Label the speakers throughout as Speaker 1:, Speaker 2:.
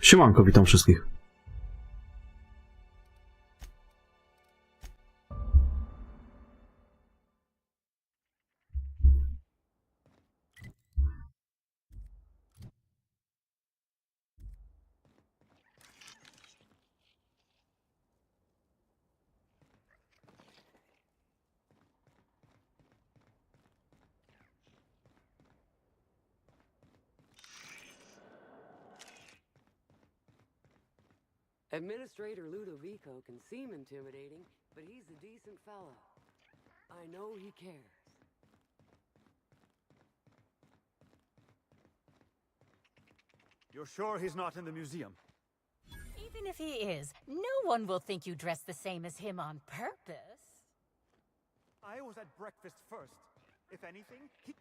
Speaker 1: Siemanko, witam wszystkich.
Speaker 2: Administrator Ludovico can seem intimidating, but he's a decent fellow. I know he cares.
Speaker 3: You're sure he's not in the museum?
Speaker 4: Even if he is, no one will think you dressed the same as him on purpose.
Speaker 3: I was at breakfast first. If anything, he...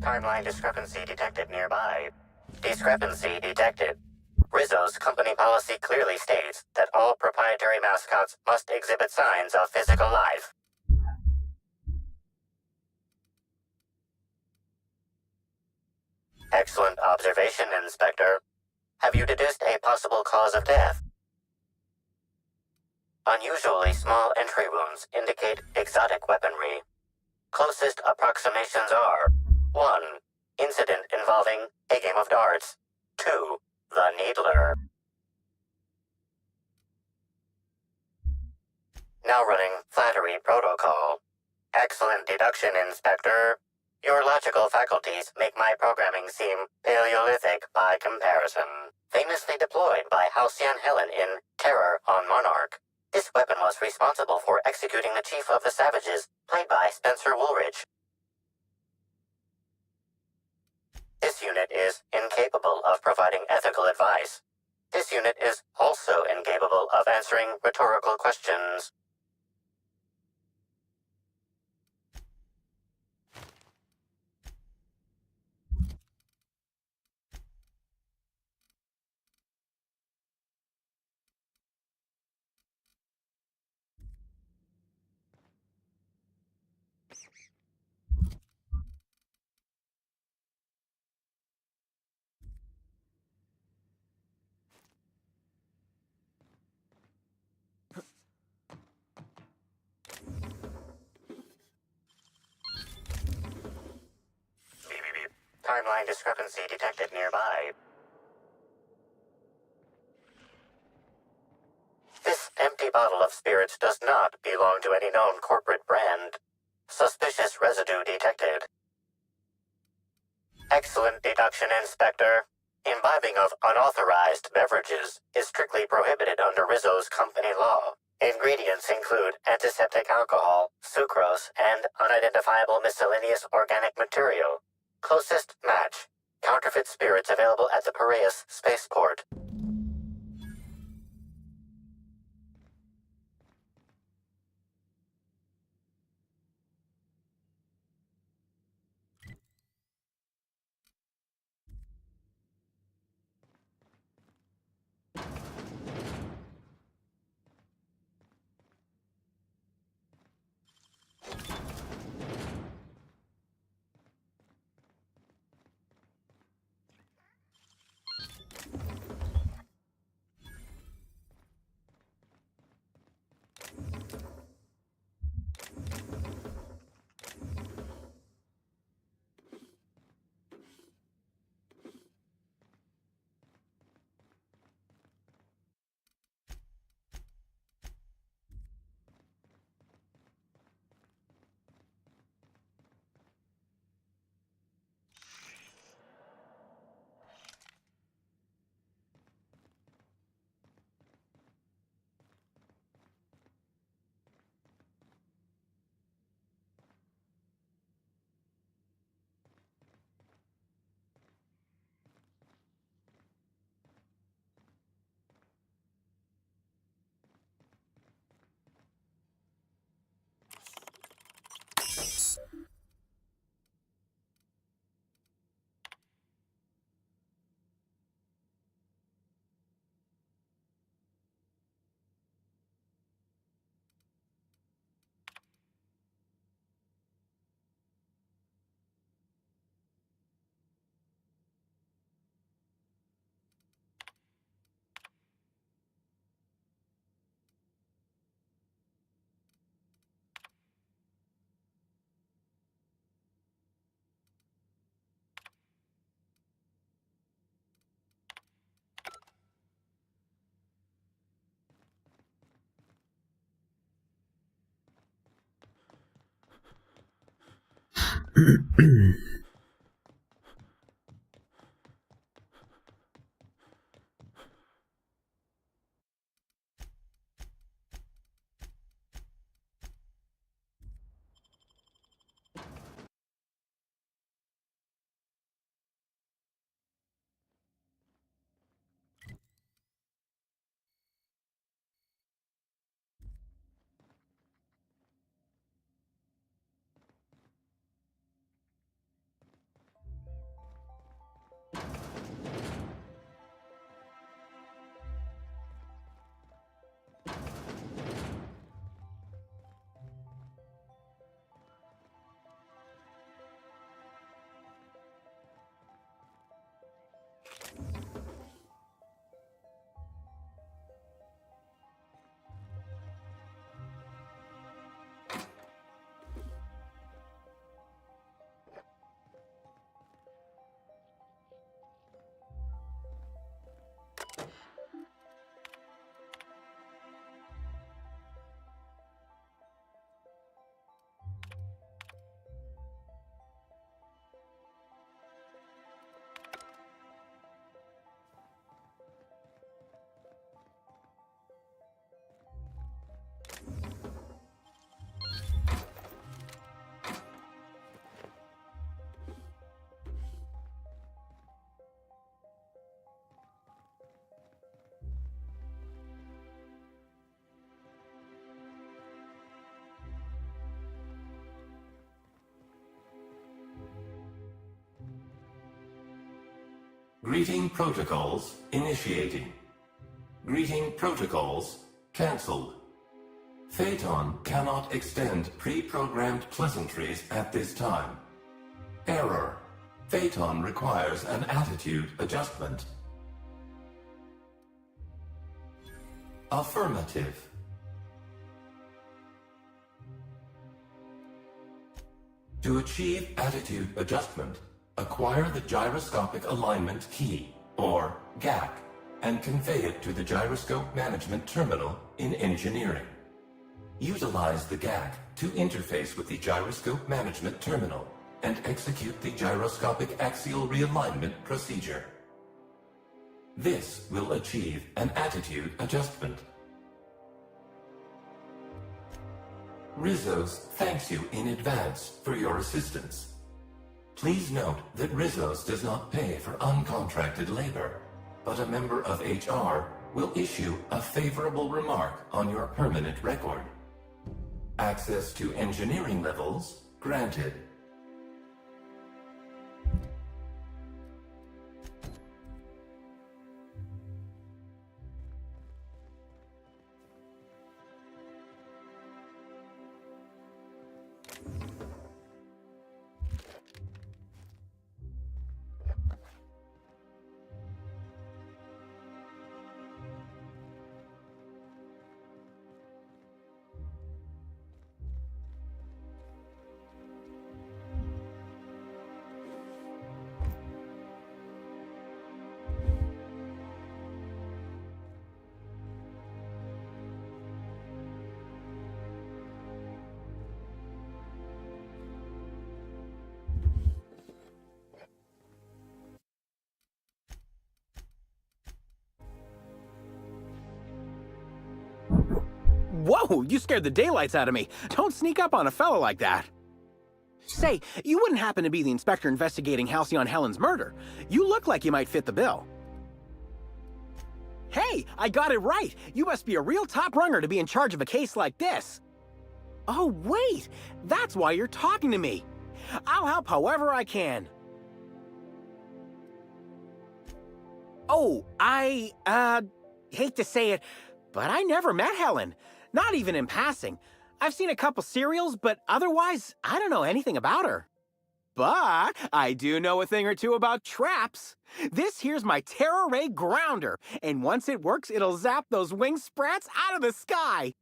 Speaker 1: Timeline discrepancy detected nearby. Discrepancy detected. Rizzo's company policy clearly states that all proprietary mascots must exhibit signs of physical life. Excellent observation, Inspector. Have you deduced a possible cause of death? Unusually small entry wounds indicate exotic weaponry. Closest approximations are 1. Incident involving a game of darts. 2. The Needler. Now running flattery protocol. Excellent deduction, Inspector. Your logical faculties make my programming seem Paleolithic by comparison. Famously deployed by Halcyon Helen in Terror on Monarch. This weapon was responsible for executing the Chief of the Savages, played by Spencer Woolridge. This unit is incapable of providing ethical advice. This unit is also incapable of answering rhetorical questions. Timeline discrepancy detected nearby. This empty bottle of spirits does not belong to any known corporate brand. Suspicious residue detected. Excellent deduction, Inspector. Imbibing of unauthorized beverages is strictly prohibited under Rizzo's company law. Ingredients include antiseptic alcohol, sucrose, and unidentifiable miscellaneous organic material. Closest match. Counterfeit spirits available at the Piraeus spaceport.
Speaker 5: Greeting protocols initiating. Greeting protocols cancelled. Phaeton cannot extend pre-programmed pleasantries at this time. Error. Phaeton requires an attitude adjustment. Affirmative. To achieve attitude adjustment, acquire the gyroscopic alignment key, or GAC, and convey it to the gyroscope management terminal in engineering. Utilize the GAC to interface with the gyroscope management terminal and execute the gyroscopic axial realignment procedure. This will achieve an attitude adjustment. Rizos thanks you in advance for your assistance. Please note that Rizos does not pay for uncontracted labor, but a member of HR will issue a favorable remark on your permanent record. Access to engineering levels granted.
Speaker 6: Whoa, you scared the daylights out of me. Don't sneak up on a fellow like that. Say, you wouldn't happen to be the inspector investigating Halcyon Helen's murder. You look like you might fit the bill. Hey, I got it right. You must be a real top runner to be in charge of a case like this. Oh, wait, that's why you're talking to me. I'll help however I can. Oh, I hate to say it, but I never met Helen. Not even in passing. I've seen a couple serials, but otherwise, I don't know anything about her. But I do know a thing or two about traps. This here's my Terror Ray Grounder, and once it works, it'll zap those wing sprats out of the sky.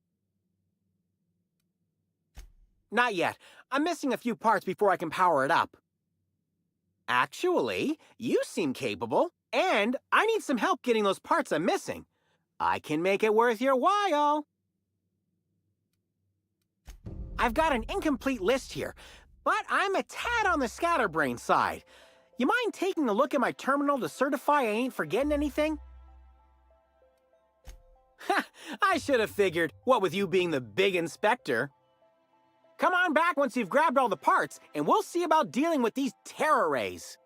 Speaker 6: Not yet. I'm missing a few parts before I can power it up. Actually, you seem capable, and I need some help getting those parts I'm missing. I can make it worth your while. I've got an incomplete list here, but I'm a tad on the scatterbrain side. You mind taking a look at my terminal to certify I ain't forgetting anything? Ha! I should have figured, what with you being the big inspector. Come on back once you've grabbed all the parts, and we'll see about dealing with these terror rays.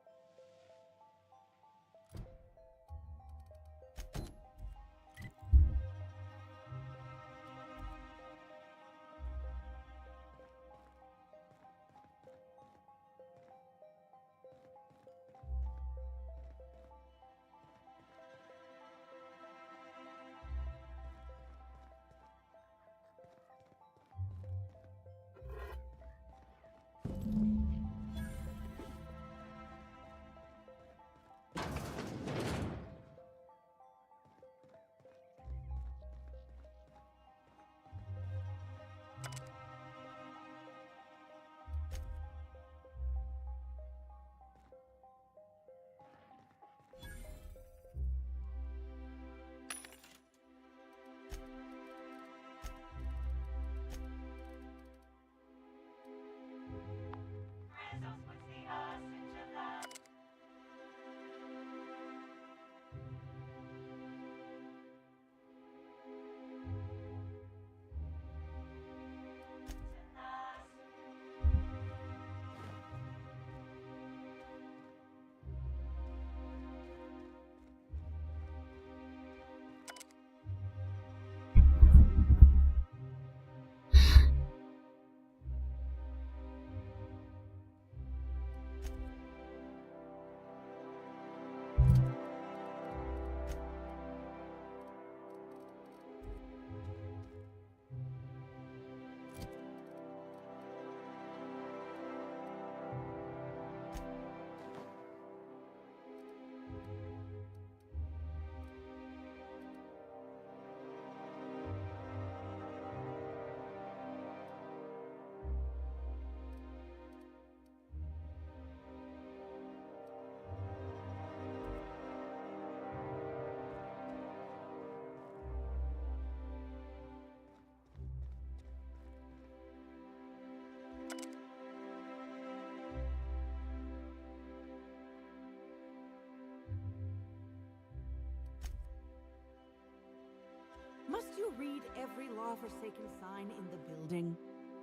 Speaker 7: law-forsaken sign in the building?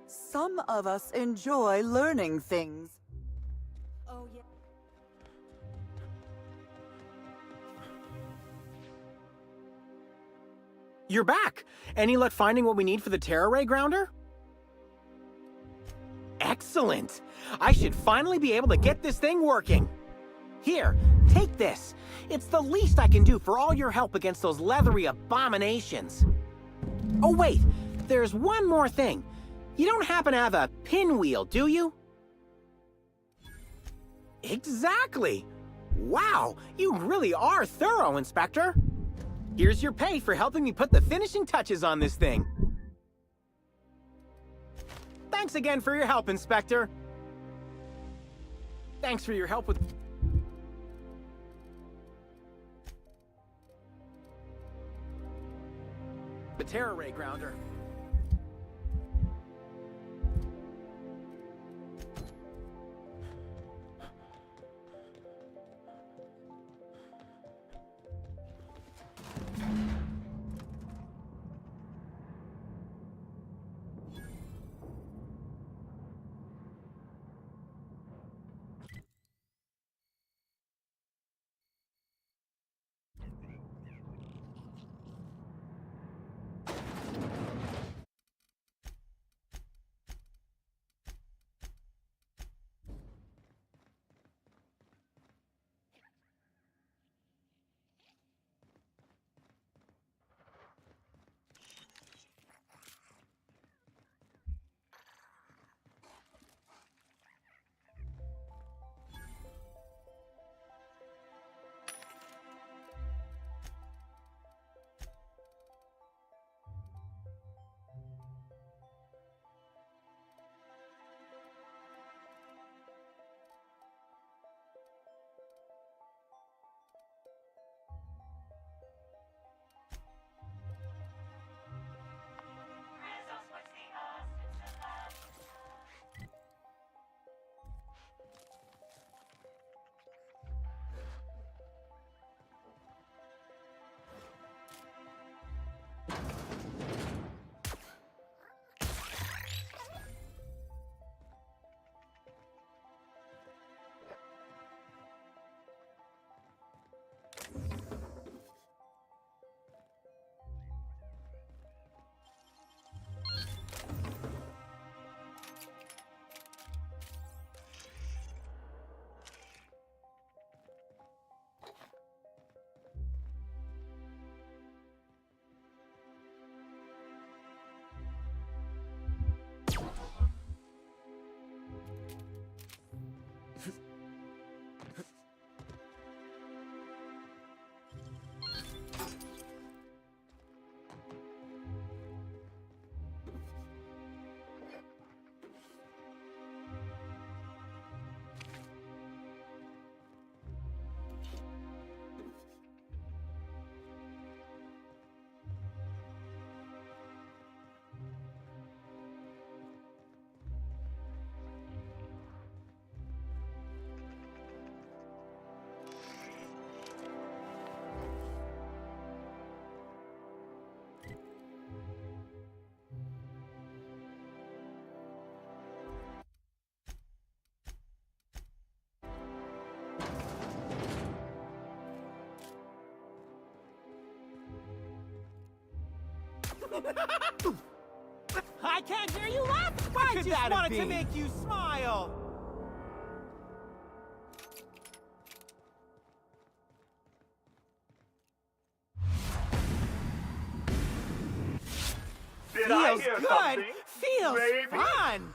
Speaker 7: Some of us enjoy learning things. Oh, yeah.
Speaker 6: You're back! Any luck finding what we need for the Terra Ray grounder? Excellent! I should finally be able to get this thing working. Here, take this. It's the least I can do for all your help against those leathery abominations. Oh wait, there's one more thing. You don't happen to have a pinwheel, do you? Exactly! Wow, you really are thorough, Inspector. Here's your pay for helping me put the finishing touches on this thing. Thanks again for your help, Inspector. Thanks for your help with... the Terra Ray grounder. I can't hear you laugh! I just wanted to make you smile!
Speaker 3: Did I
Speaker 6: Feels
Speaker 3: hear
Speaker 6: good!
Speaker 3: something?
Speaker 6: Feels
Speaker 3: Maybe.
Speaker 6: fun!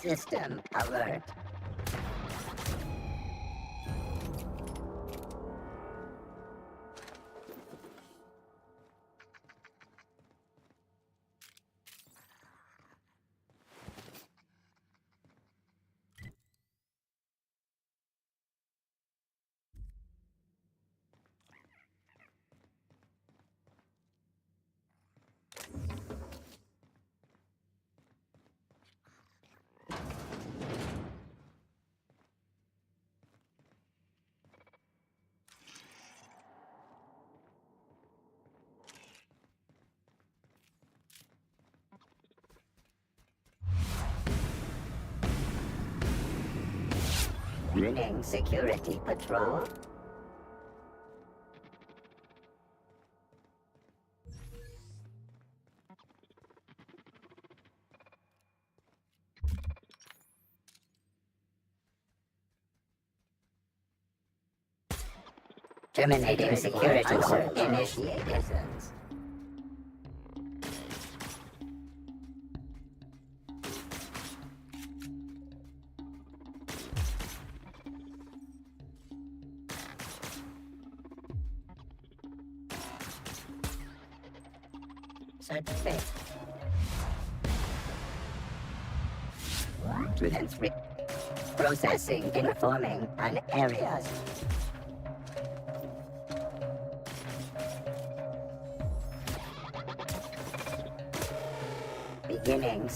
Speaker 1: System alert. Running security patrol. Terminating security search. Initiated. Search space. 2 and 3. Processing, informing on areas. Beginning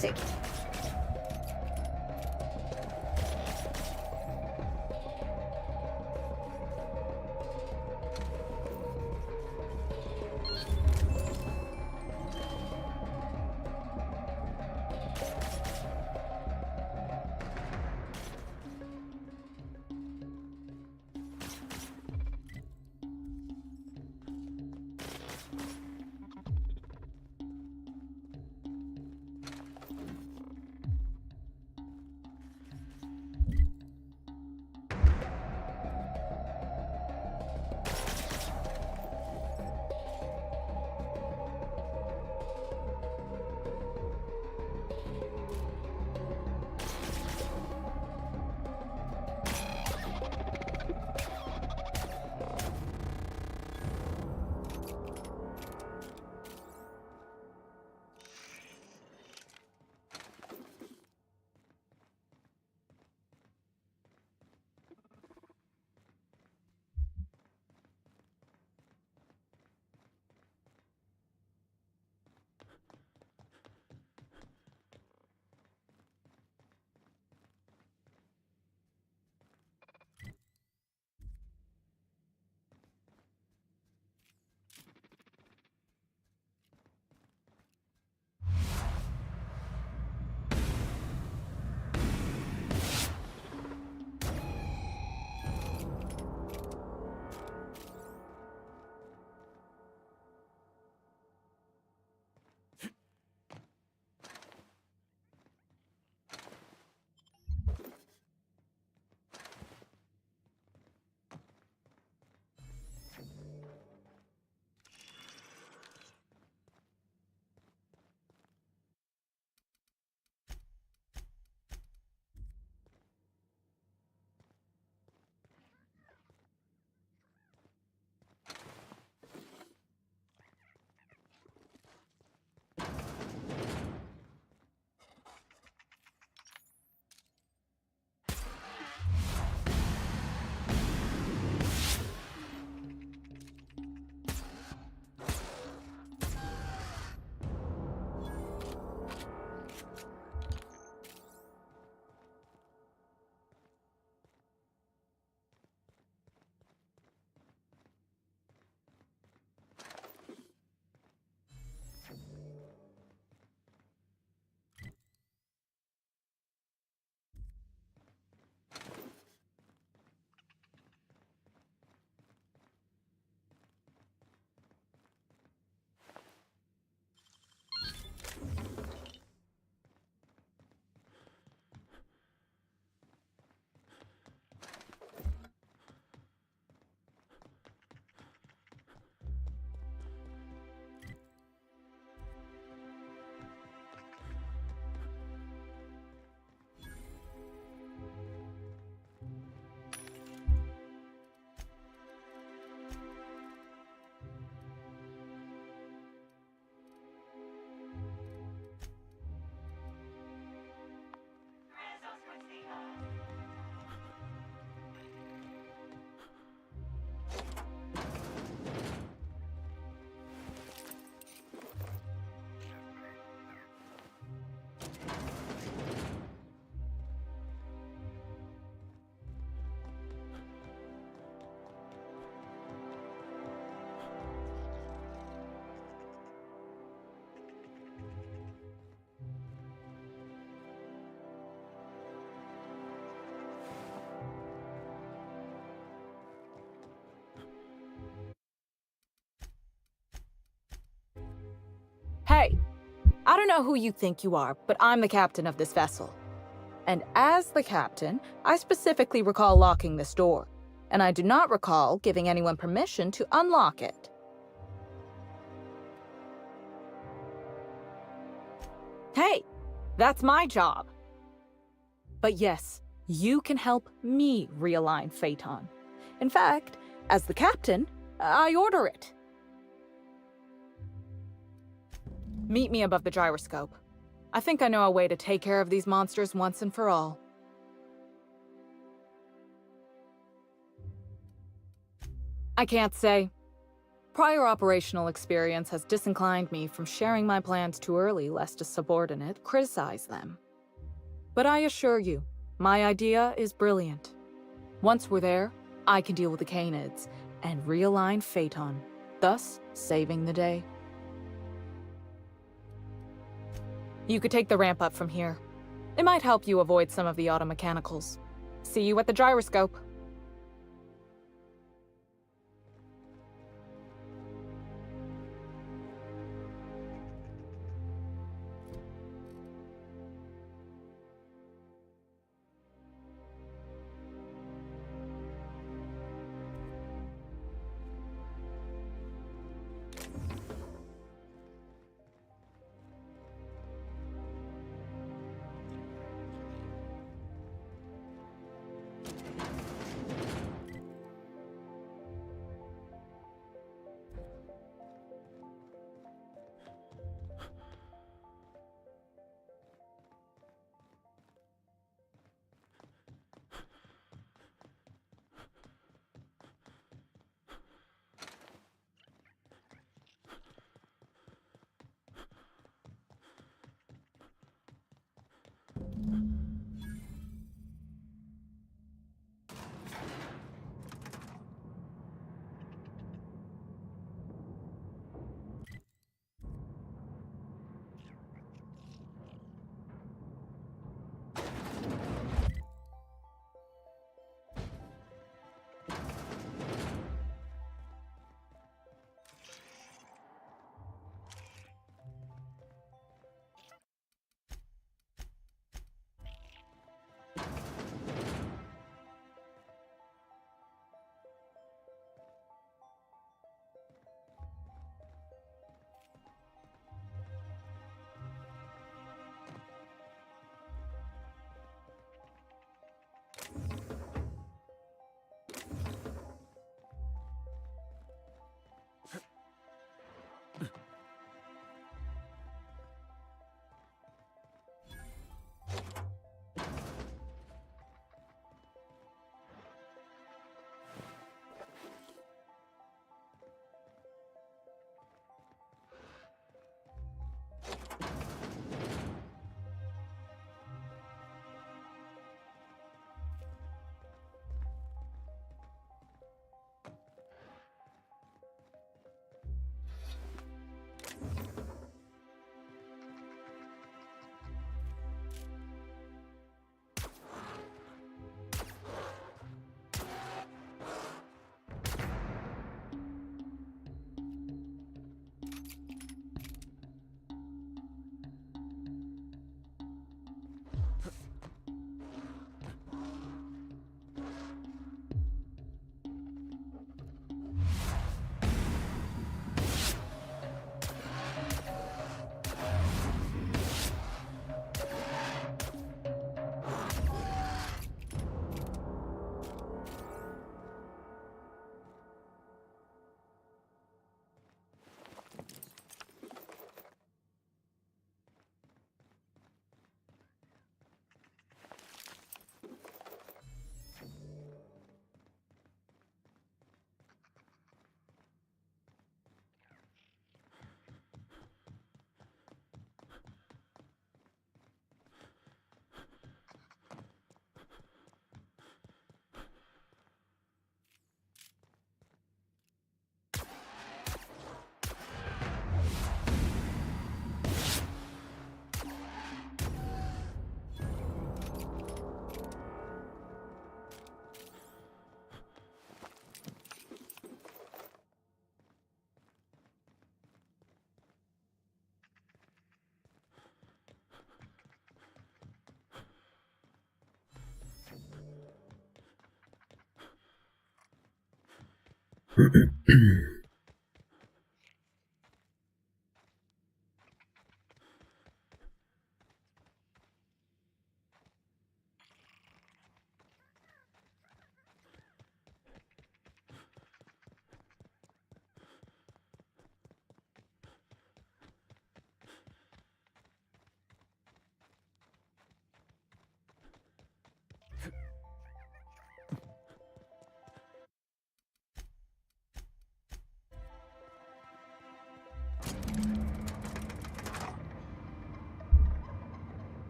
Speaker 8: Hey, I don't know who you think you are, but I'm the captain of this vessel. And as the captain, I specifically recall locking this door, and I do not recall giving anyone permission to unlock it. Hey, that's my job. But yes, you can help me realign Phaeton. In fact, as the captain, I order it. Meet me above the gyroscope. I think I know a way to take care of these monsters once and for all. I can't say. Prior operational experience has disinclined me from sharing my plans too early lest a subordinate criticize them. But I assure you, my idea is brilliant. Once we're there, I can deal with the Canids and realign Phaeton, thus saving the day. You could take the ramp up from here. It might help you avoid some of the automechanicals. See you at the gyroscope.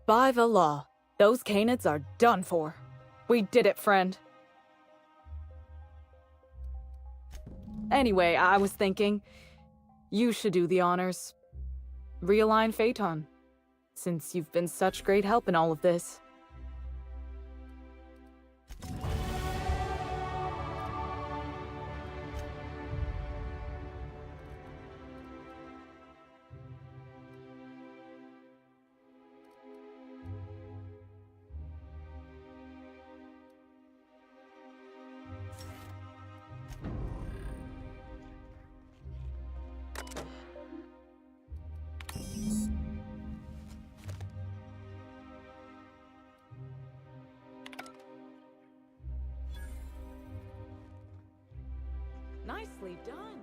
Speaker 8: By the law, those Canids are done for. We did it, friend. Anyway, I was thinking, you should do the honors. Realign Phaeton, since you've been such great help in all of this. Nicely done.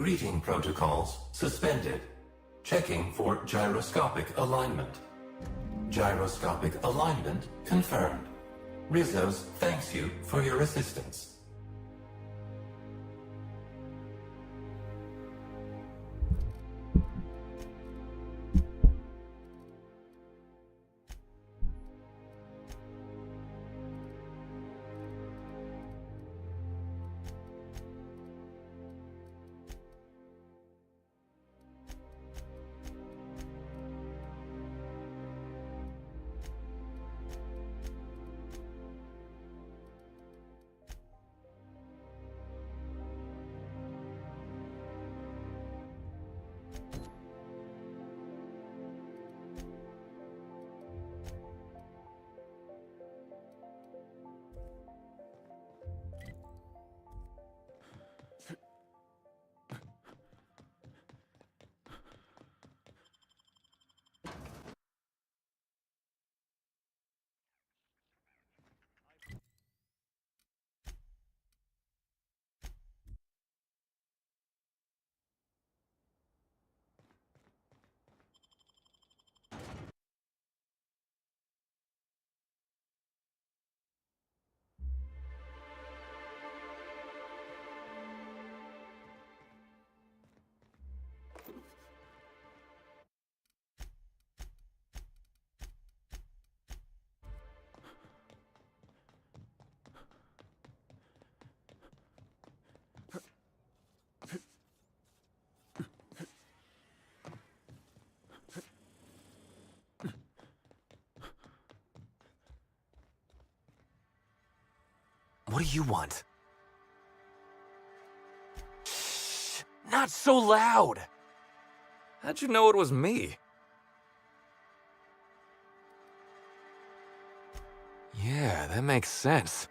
Speaker 5: Greeting protocols suspended. Checking for gyroscopic alignment. Gyroscopic alignment confirmed. Rizos thanks you for your assistance.
Speaker 9: What do you want? Shh, not so loud! How'd you know it was me? Yeah, that makes sense.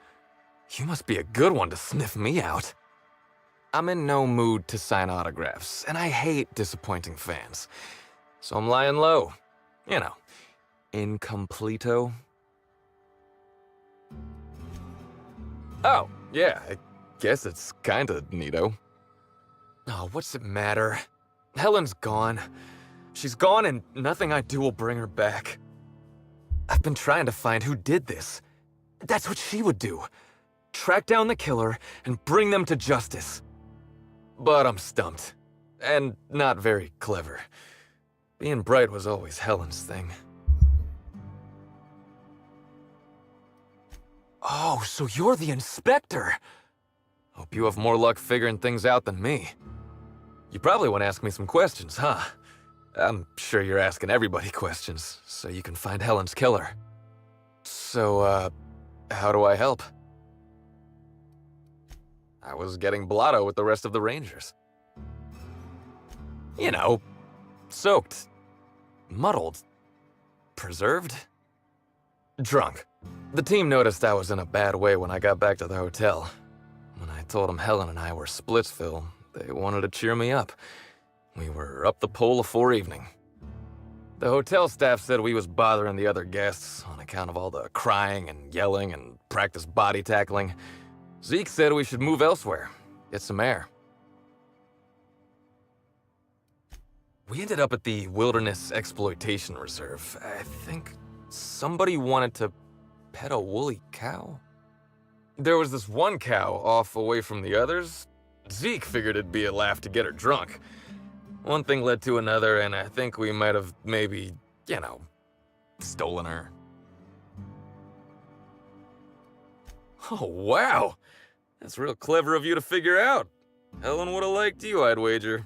Speaker 9: You must be a good one to sniff me out. I'm in no mood to sign autographs, and I hate disappointing fans. So I'm lying low. You know, incompleto. Oh, yeah, I guess it's kinda neato. Oh, what's it matter? Helen's gone. She's gone and nothing I do will bring her back. I've been trying to find who did this. That's what she would do. Track down the killer and bring them to justice. But I'm stumped. And not very clever. Being bright was always Helen's thing. Oh, so you're the inspector! Hope you have more luck figuring things out than me. You probably want to ask me some questions, huh? I'm sure you're asking everybody questions, so you can find Helen's killer. So, how do I help? I was getting blotto with the rest of the Rangers. You know, soaked, muddled, preserved, drunk. The team noticed I was in a bad way when I got back to the hotel. When I told them Helen and I were Splitsville, they wanted to cheer me up. We were up the pole afore evening. The hotel staff said we was bothering the other guests on account of all the crying and yelling and practice body tackling. Zeke said we should move elsewhere, get some air. We ended up at the Wilderness Exploitation Reserve. I think somebody wanted to pet a woolly cow? There was this one cow off away from the others. Zeke figured it'd be a laugh to get her drunk. One thing led to another, and I think we might have maybe, you know, stolen her. Oh, wow! That's real clever of you to figure out. Helen would have liked you, I'd wager.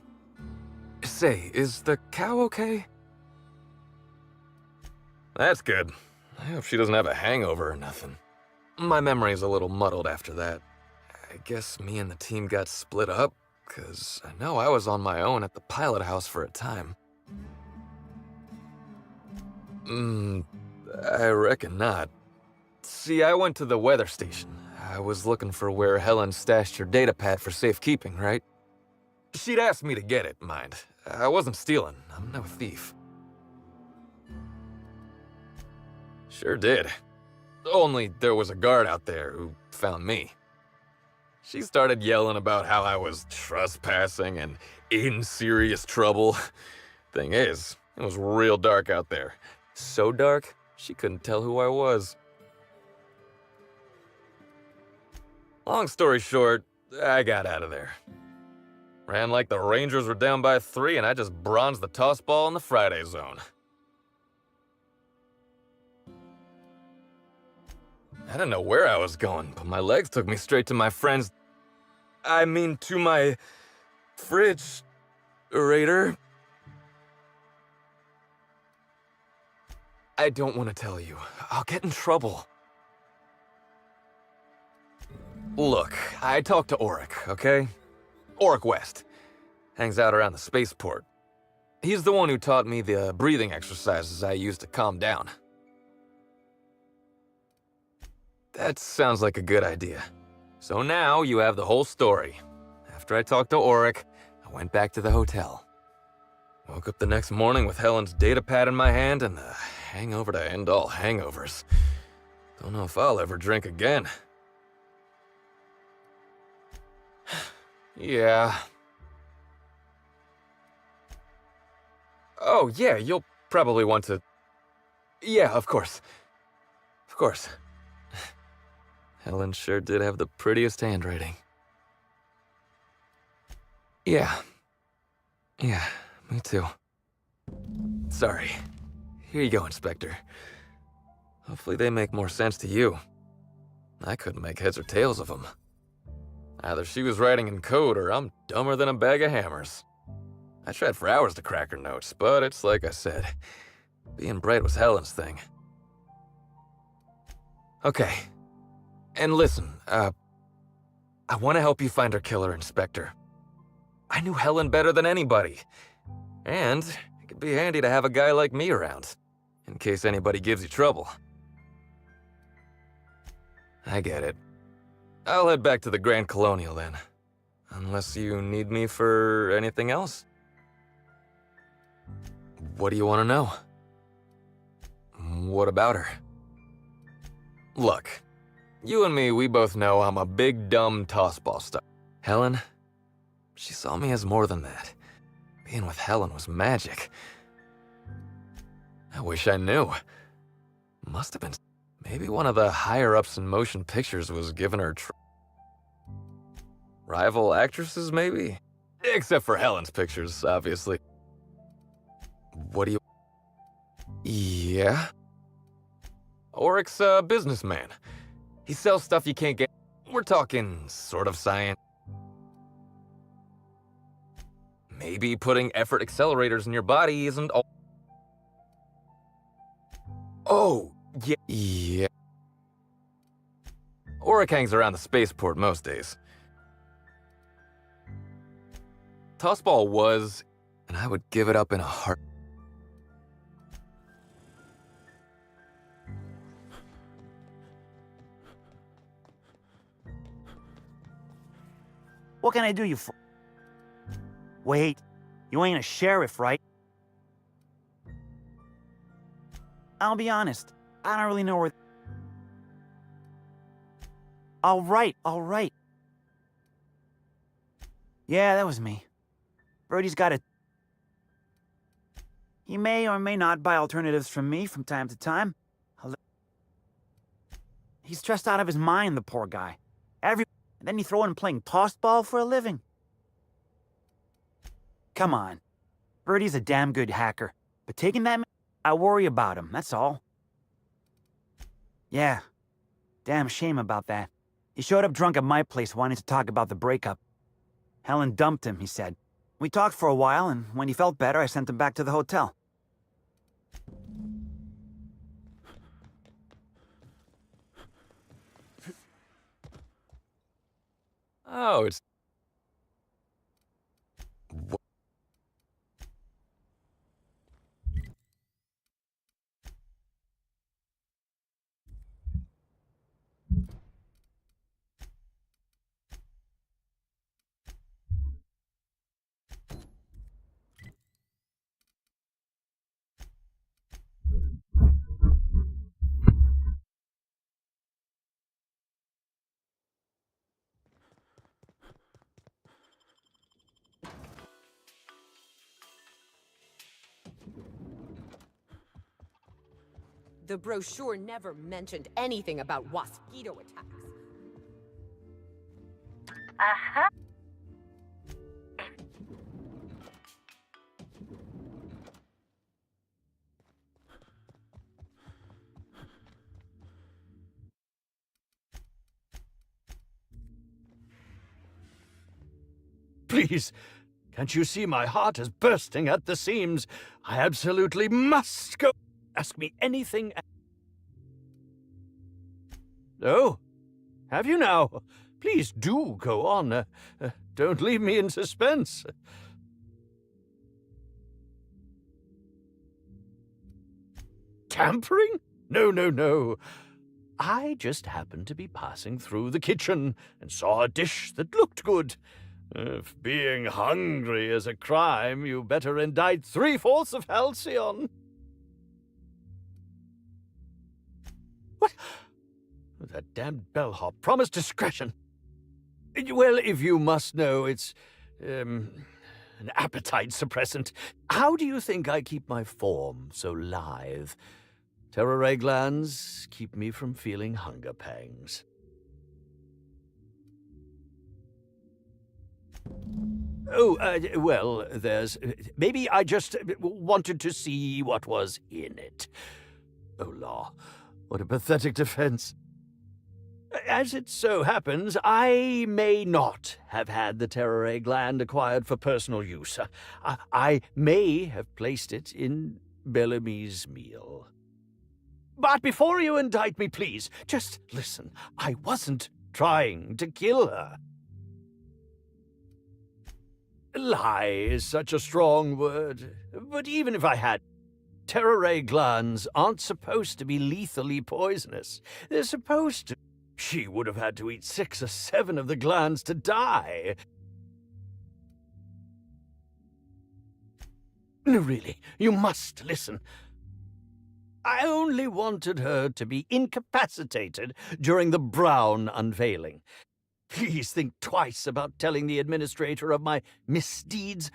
Speaker 9: Say, is the cow okay? That's good. I hope she doesn't have a hangover or nothing. My memory's a little muddled after that. I guess me and the team got split up, 'cause I know I was on my own at the pilot house for a time. I reckon not. See, I went to the weather station. I was looking for where Helen stashed her datapad for safekeeping, right? She'd asked me to get it, mind. I wasn't stealing. I'm no thief. Sure did. Only there was a guard out there who found me. She started yelling about how I was trespassing and in serious trouble. Thing is, it was real dark out there. So dark, she couldn't tell who I was. Long story short, I got out of there. Ran like the Rangers were down by 3 and I just bronzed the toss ball in the Friday zone. I didn't know where I was going, but my legs took me straight to my friend's... to my... fridge-rator. I don't want to tell you. I'll get in trouble. Look, I talked to Auric, okay? Auric West. Hangs out around the spaceport. He's the one who taught me the breathing exercises I use to calm down. That sounds like a good idea. So now you have the whole story. After I talked to Auric, I went back to the hotel. Woke up the next morning with Helen's datapad in my hand and a hangover to end all hangovers. Don't know if I'll ever drink again. Yeah. Oh, yeah, you'll probably want to... Yeah, of course. Of course. Helen sure did have the prettiest handwriting. Yeah. Yeah, me too. Sorry. Here you go, Inspector. Hopefully they make more sense to you. I couldn't make heads or tails of them. Either she was writing in code or I'm dumber than a bag of hammers. I tried for hours to crack her notes, but it's like I said. Being bright was Helen's thing. Okay. And listen, I want to help you find her killer, Inspector. I knew Helen better than anybody. And it could be handy to have a guy like me around, in case anybody gives you trouble. I get it. I'll head back to the Grand Colonial then. Unless you need me for anything else. What do you want to know? What about her? Look, you and me, we both know I'm a big, dumb tossball star. Helen, she saw me as more than that. Being with Helen was magic. I wish I knew. Must have been. Maybe one of the higher-ups in motion pictures was giving her rival actresses, maybe? Except for Helen's pictures, obviously. What do you... Yeah? Oric's a businessman. He sells stuff you can't get. We're talking sort of science. Maybe putting effort accelerators in your body isn't all... Oh, yeah. Yeah. Oric hangs around the spaceport most days. Tossball was, and I would give it up in a heart.
Speaker 10: What can I do you for? Wait, you ain't a sheriff, right? I'll be honest, I don't really know where... All right. Yeah, that was me. Birdie's got a... He may or may not buy alternatives from me from time to time. He's stressed out of his mind, the poor guy. And then you throw in playing tossball for a living. Come on. Birdie's a damn good hacker. But taking that... I worry about him, that's all. Yeah. Damn shame about that. He showed up drunk at my place wanting to talk about the breakup. Helen dumped him, he said. We talked for a while, and when he felt better, I sent him back to the hotel.
Speaker 9: Oh, it's...
Speaker 11: The brochure never mentioned anything about mosquito attacks.
Speaker 12: Uh-huh.
Speaker 13: Please, can't you see my heart is bursting at the seams? I absolutely must go. Ask me anything. Oh, have you now? Please do go on. Don't leave me in suspense. Tampering? No. I just happened to be passing through the kitchen and saw a dish that looked good. If being hungry is a crime, you better indict 3/4 of Halcyon. What? That damned bellhop promised discretion. Well, if you must know, it's, an appetite suppressant. How do you think I keep my form so lithe? Terror glands keep me from feeling hunger pangs. Oh, well, there's... Maybe I just wanted to see what was in it. Oh, law. What a pathetic defense. As it so happens, I may not have had the terror gland acquired for personal use. I may have placed it in Bellamy's meal. But before you indict me, please, just listen. I wasn't trying to kill her. lie is such a strong word. But even if I had, terror ray glands aren't supposed to be lethally poisonous. They're supposed to. She would have had to eat 6 or 7 of the glands to die. No, really, you must listen. I only wanted her to be incapacitated during the Brown unveiling. Please think twice about telling the administrator of my misdeeds.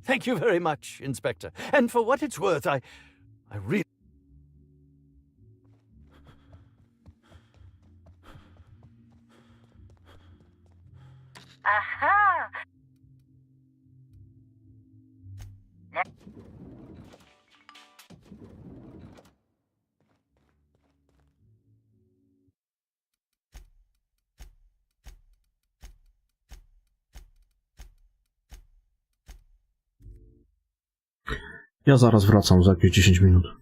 Speaker 13: Thank you very much, Inspector. And for what it's worth, I really...
Speaker 12: Aha!
Speaker 14: Ja zaraz wracam za jakieś 10 minut.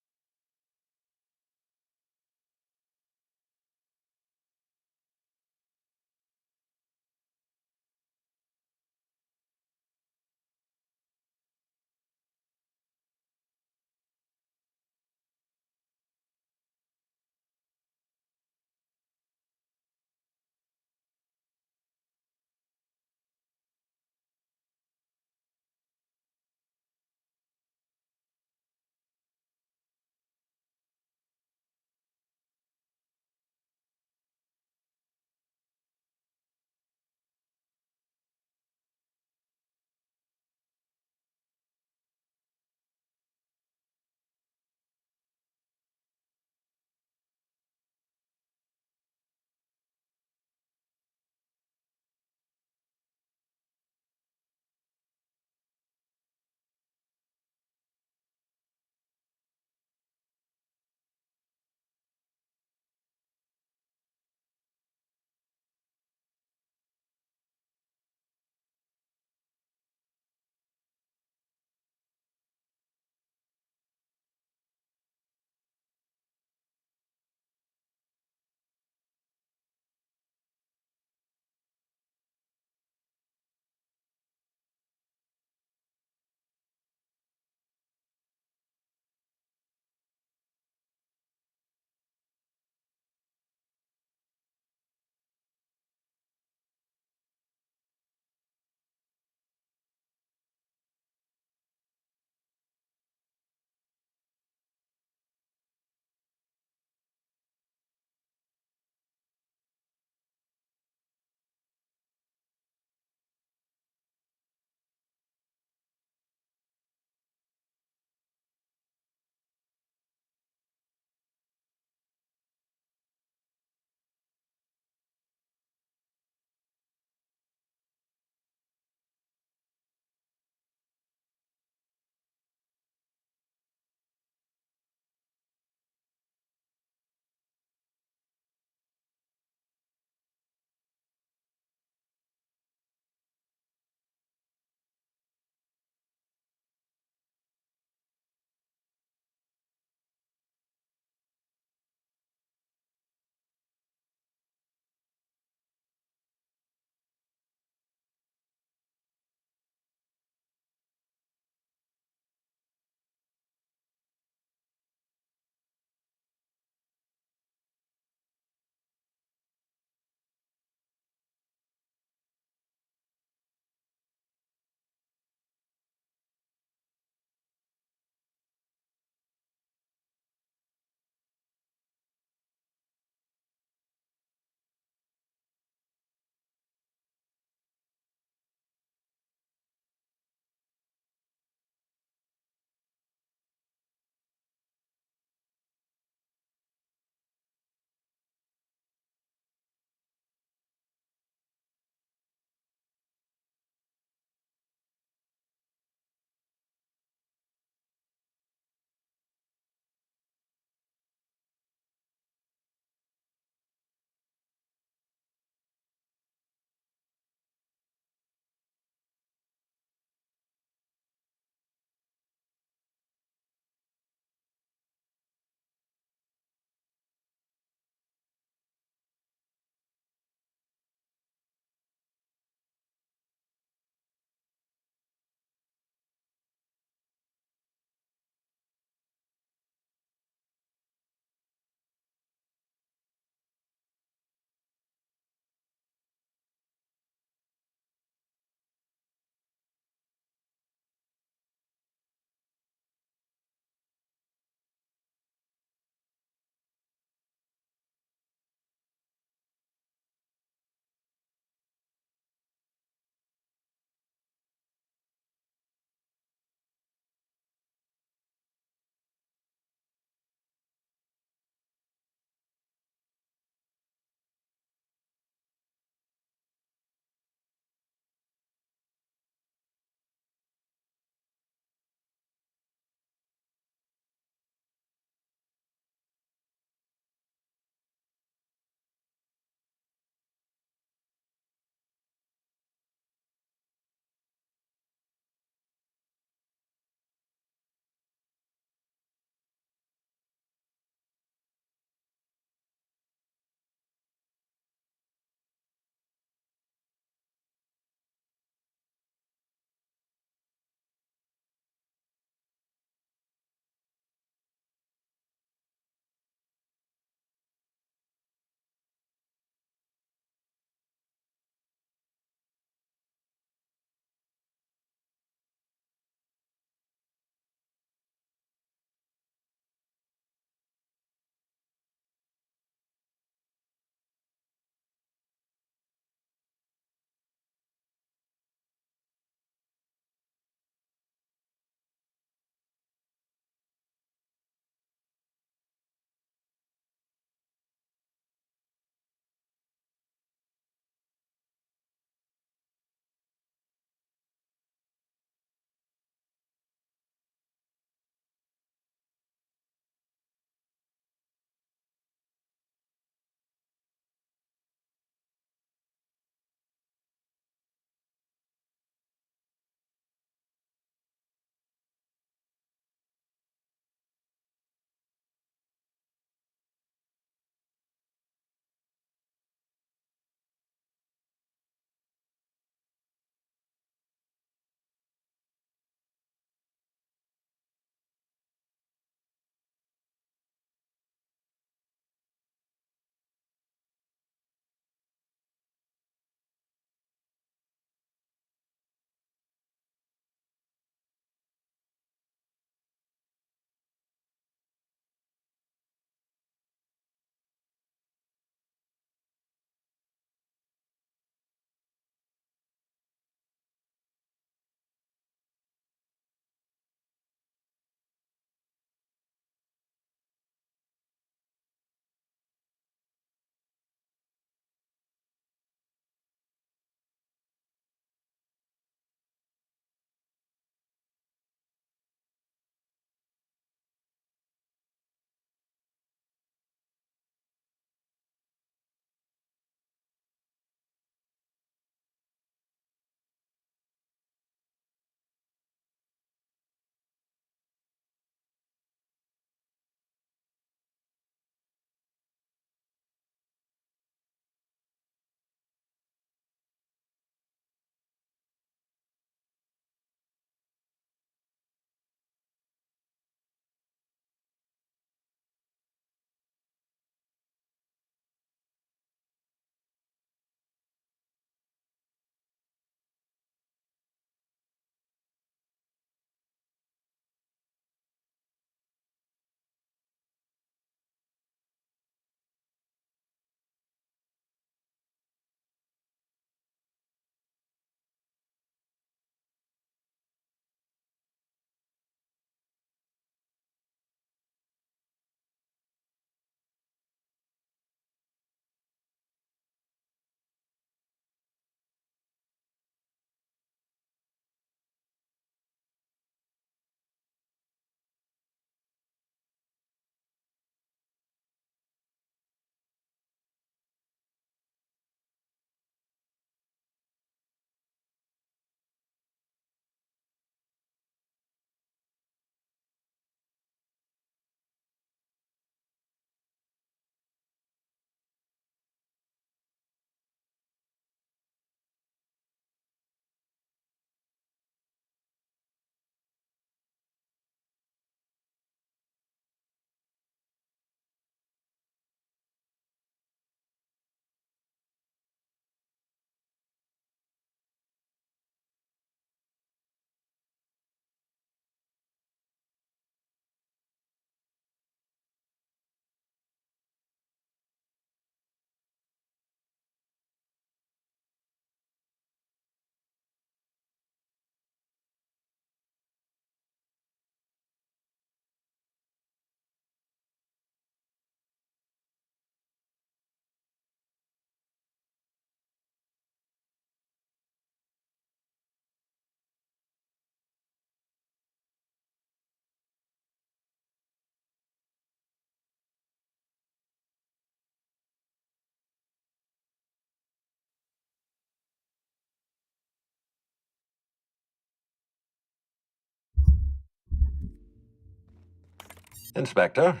Speaker 12: Inspector?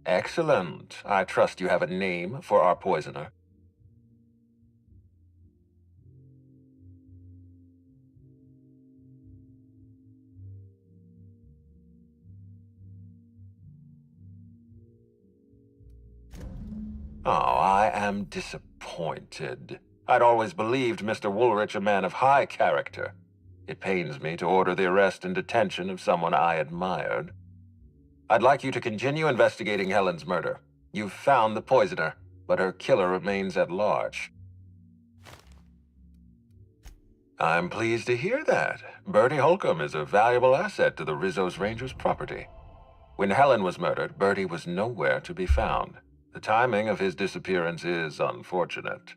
Speaker 12: Excellent. I trust you have a name for our poisoner. Oh, I am disappointed. I'd always believed Mr. Woolrich a man of high character. It pains me to order the arrest and detention of someone I admired. I'd like you to continue investigating Helen's murder. You've found the poisoner, but her killer remains at large. I'm pleased to hear that. Bertie Holcomb is a valuable asset to the Rizzo's Rangers property. When Helen was murdered, Bertie was nowhere to be found. The timing of his disappearance is unfortunate.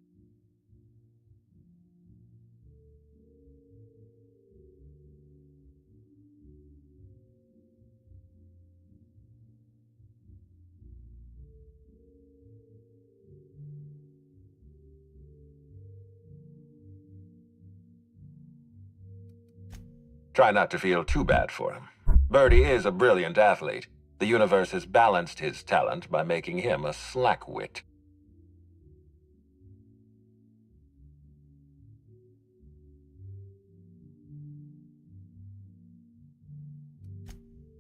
Speaker 12: Try not to feel too bad for him. Bertie is a brilliant athlete. The universe has balanced his talent by making him a slackwit.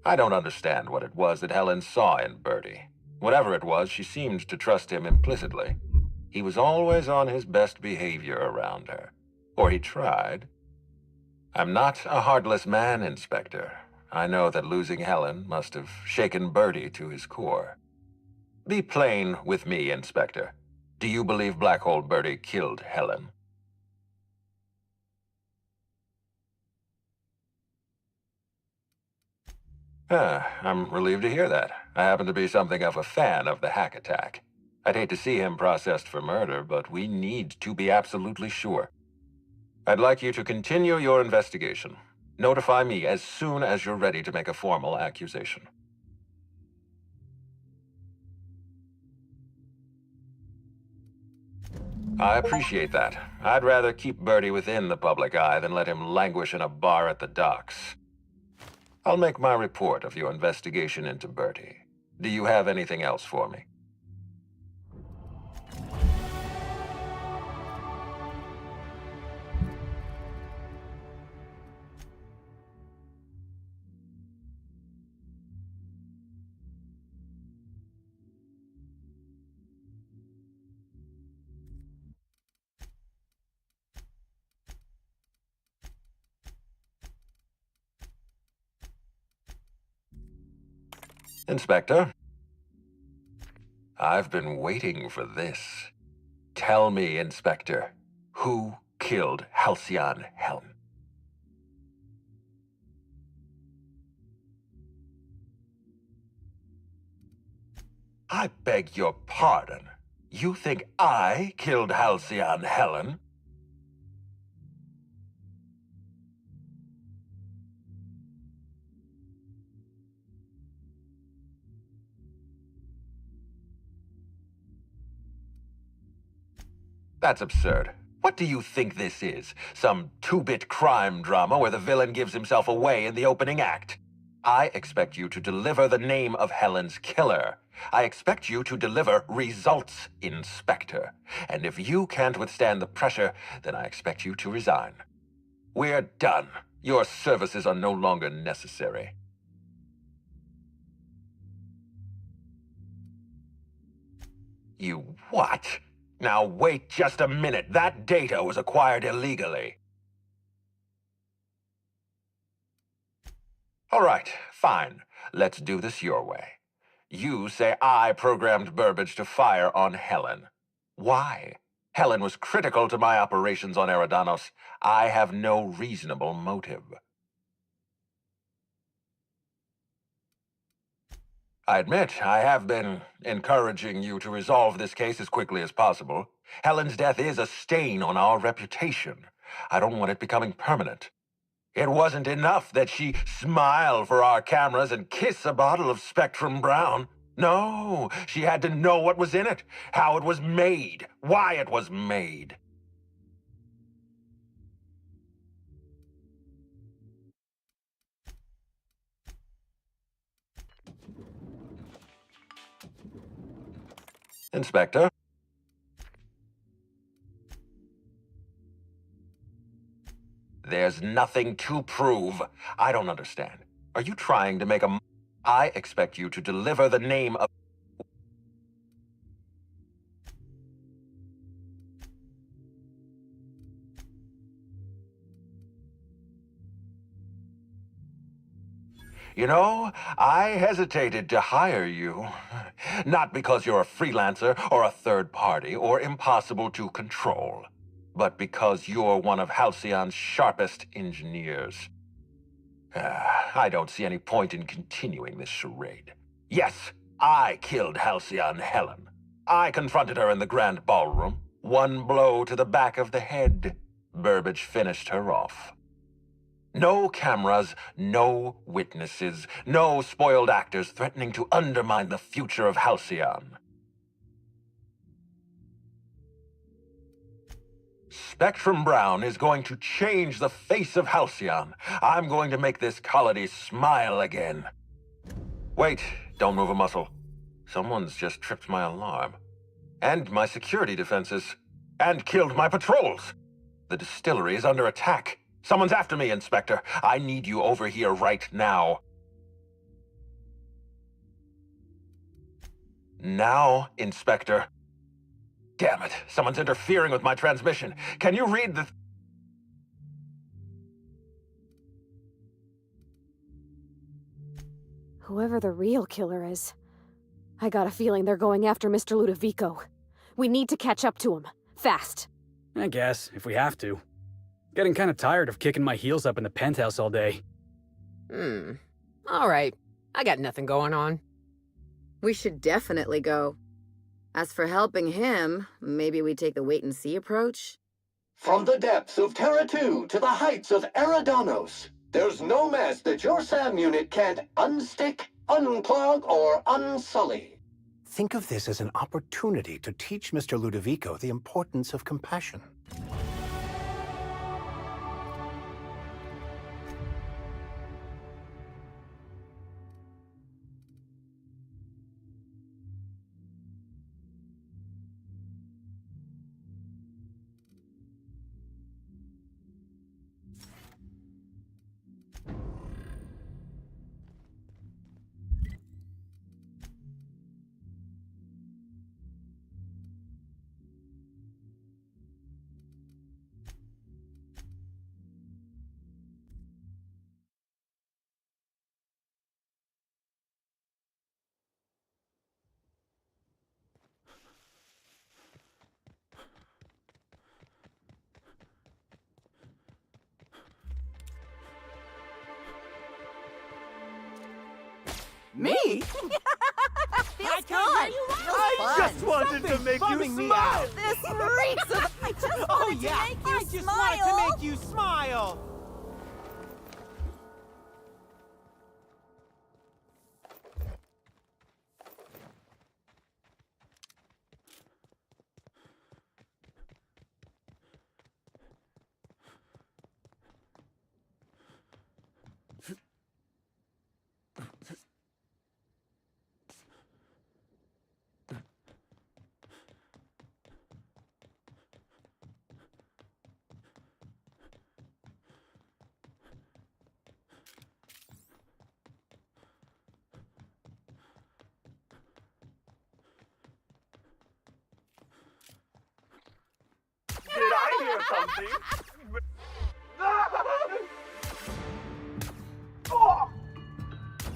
Speaker 12: I don't understand what it was that Helen saw in Bertie. Whatever it was, she seemed to trust him implicitly. He was always on his best behavior around her. Or he tried. I'm not a heartless man, Inspector. I know that losing Helen must have shaken Bertie to his core. Be plain with me, Inspector. Do you believe Black Hole Bertie killed Helen? I'm relieved to hear that. I happen to be something of a fan of the hack attack. I'd hate to see him processed for murder, but we need to be absolutely sure. I'd like you to continue your investigation. Notify me as soon as you're ready to make a formal accusation. I appreciate that. I'd rather keep Bertie within the public eye than let him languish in a bar at the docks. I'll make my report of your investigation into Bertie. Do you have anything else for me? Inspector? I've been waiting for this. Tell me, Inspector, who killed Halcyon Helen? I beg your pardon. You think I killed Halcyon Helen? That's absurd. What do you think this is? Some two-bit crime drama where the villain gives himself away in the opening act? I expect you to deliver the name of Helen's killer. I expect you to deliver results, Inspector. And if you can't withstand the pressure, then I expect you to resign. We're done. Your services are no longer necessary. You what? Now wait just a minute. That data was acquired illegally. All right, fine. Let's do this your way. You say I programmed Burbage to fire on Helen. Why? Helen was critical to my operations on Eridanos. I have no reasonable motive. I admit, I have been encouraging you to resolve this case as quickly as possible. Helen's death is a stain on our reputation. I don't want it becoming permanent. It wasn't enough that she smile for our cameras and kiss a bottle of Spectrum Brown. No, she had to know what was in it, how it was made, why it was made. Inspector? There's nothing to prove. I don't understand. Are you trying to make a... I expect you to deliver the name of... You know, I hesitated to hire you. Not because you're a freelancer or a third party or impossible to control, but because you're one of Halcyon's sharpest engineers. I don't see any point in continuing this charade. Yes, I killed Halcyon Helen. I confronted her in the grand ballroom. One blow to the back of the head. Burbage finished her off. No cameras, no witnesses, no spoiled actors threatening to undermine the future of Halcyon. Spectrum Brown is going to change the face of Halcyon. I'm going to make this colony smile again. Wait, don't move a muscle. Someone's just tripped my alarm. And my security defenses. And killed my patrols. The distillery is under attack. Someone's after me, Inspector. I need you over here right now. Now, Inspector. Damn it, someone's interfering with my transmission. Can you read the...
Speaker 15: Whoever the real killer is, I got a feeling they're going after Mr. Ludovico. We need to catch up to him. Fast.
Speaker 16: I guess, if we have to. Getting kind of tired of kicking my heels up in the penthouse all day.
Speaker 11: All right. I got nothing going on.
Speaker 17: We should definitely go. As for helping him, maybe we take the wait-and-see approach?
Speaker 18: From the depths of Terra 2 to the heights of Eridanos, there's no mess that your SAM unit can't unstick, unclog, or unsully.
Speaker 19: Think of this as an opportunity to teach Mr. Ludovico the importance of compassion.
Speaker 7: Me?
Speaker 6: I
Speaker 7: just wanted to make you smile.
Speaker 6: This
Speaker 7: reeks of... I just
Speaker 6: wanted to make you smile. Wanted to make you smile.
Speaker 3: Did I hear something? Oh,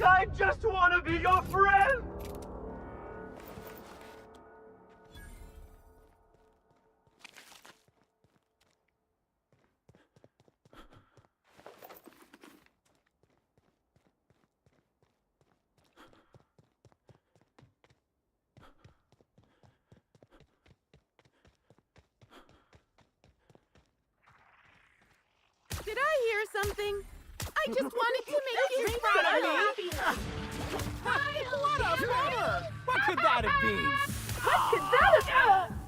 Speaker 3: I just want to be your friend!
Speaker 7: Did I hear something? I just wanted to make you proud of me.
Speaker 6: What a bummer! What could that have been?
Speaker 7: What could that have been?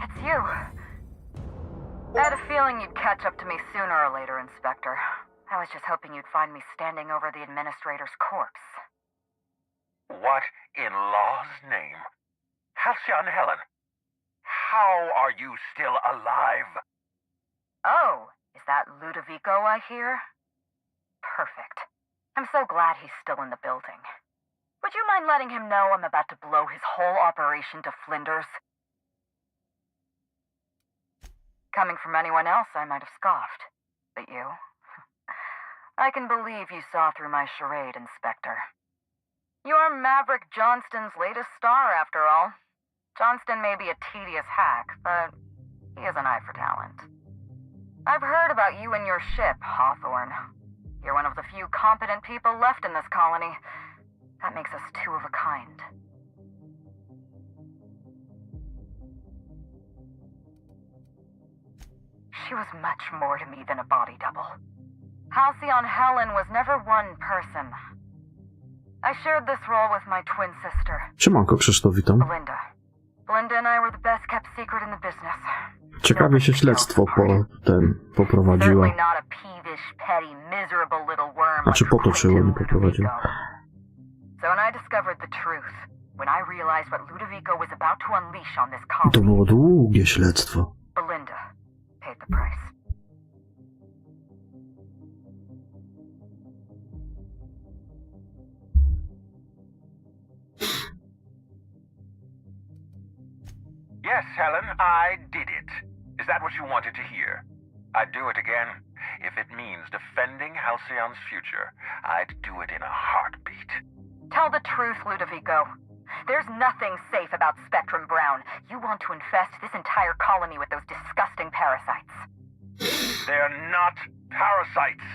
Speaker 20: It's you. I had a feeling you'd catch up to me sooner or later, Inspector. I was just hoping you'd find me standing over the administrator's corpse.
Speaker 12: What in law's name? Halcyon Helen, how are you still alive?
Speaker 20: Oh, is that Ludovico I hear? Perfect. I'm so glad he's still in the building. Would you mind letting him know I'm about to blow his whole operation to flinders? Coming from anyone else, I might have scoffed. But you? I can believe you saw through my charade, Inspector. You're Maverick Johnston's latest star, after all. Johnston may be a tedious hack, but he has an eye for talent. I've heard about you and your ship, Hawthorne. You're one of the few competent people left in this colony. That makes us two of a kind. She was much more to me than a body double. Halcyon Helen was never one person. I shared this role with my twin sister.
Speaker 14: Siemanko, Krzysztof, witam.
Speaker 20: Belinda. Belinda and I were the best kept secret in the business.
Speaker 14: Ciekawie się śledztwo poprowadziła.
Speaker 20: Certainly not a peevish, petty, miserable little worm.
Speaker 14: Znaczy potoczyło, nie poprowadziła.
Speaker 20: So when I discovered the truth, when I realized what Ludovico was about to unleash on this colony,
Speaker 14: To było długie śledztwo.
Speaker 20: Belinda paid the price.
Speaker 12: Yes, Helen, I did it. Is that what you wanted to hear? I'd do it again. If it means defending Halcyon's future, I'd do it in a heartbeat.
Speaker 20: Tell the truth, Ludovico. There's nothing safe about Spectrum Brown. You want to infest this entire colony with those disgusting parasites.
Speaker 12: They're not parasites.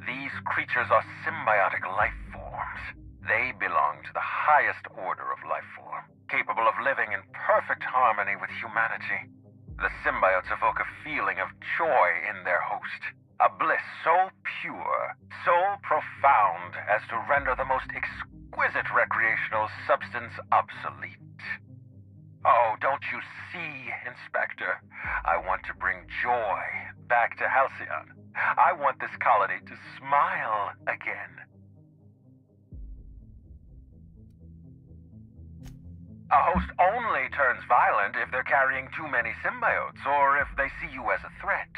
Speaker 12: These creatures are symbiotic life forms. They belong to the highest order of life form, capable of living in perfect harmony with humanity. The symbiotes evoke a feeling of joy in their host, a bliss so pure, so profound as to render the most exquisite recreational substance obsolete. Oh, don't you see, Inspector? I want to bring joy back to Halcyon. I want this colony to smile again. A host only turns violent if they're carrying too many symbiotes, or if they see you as a threat.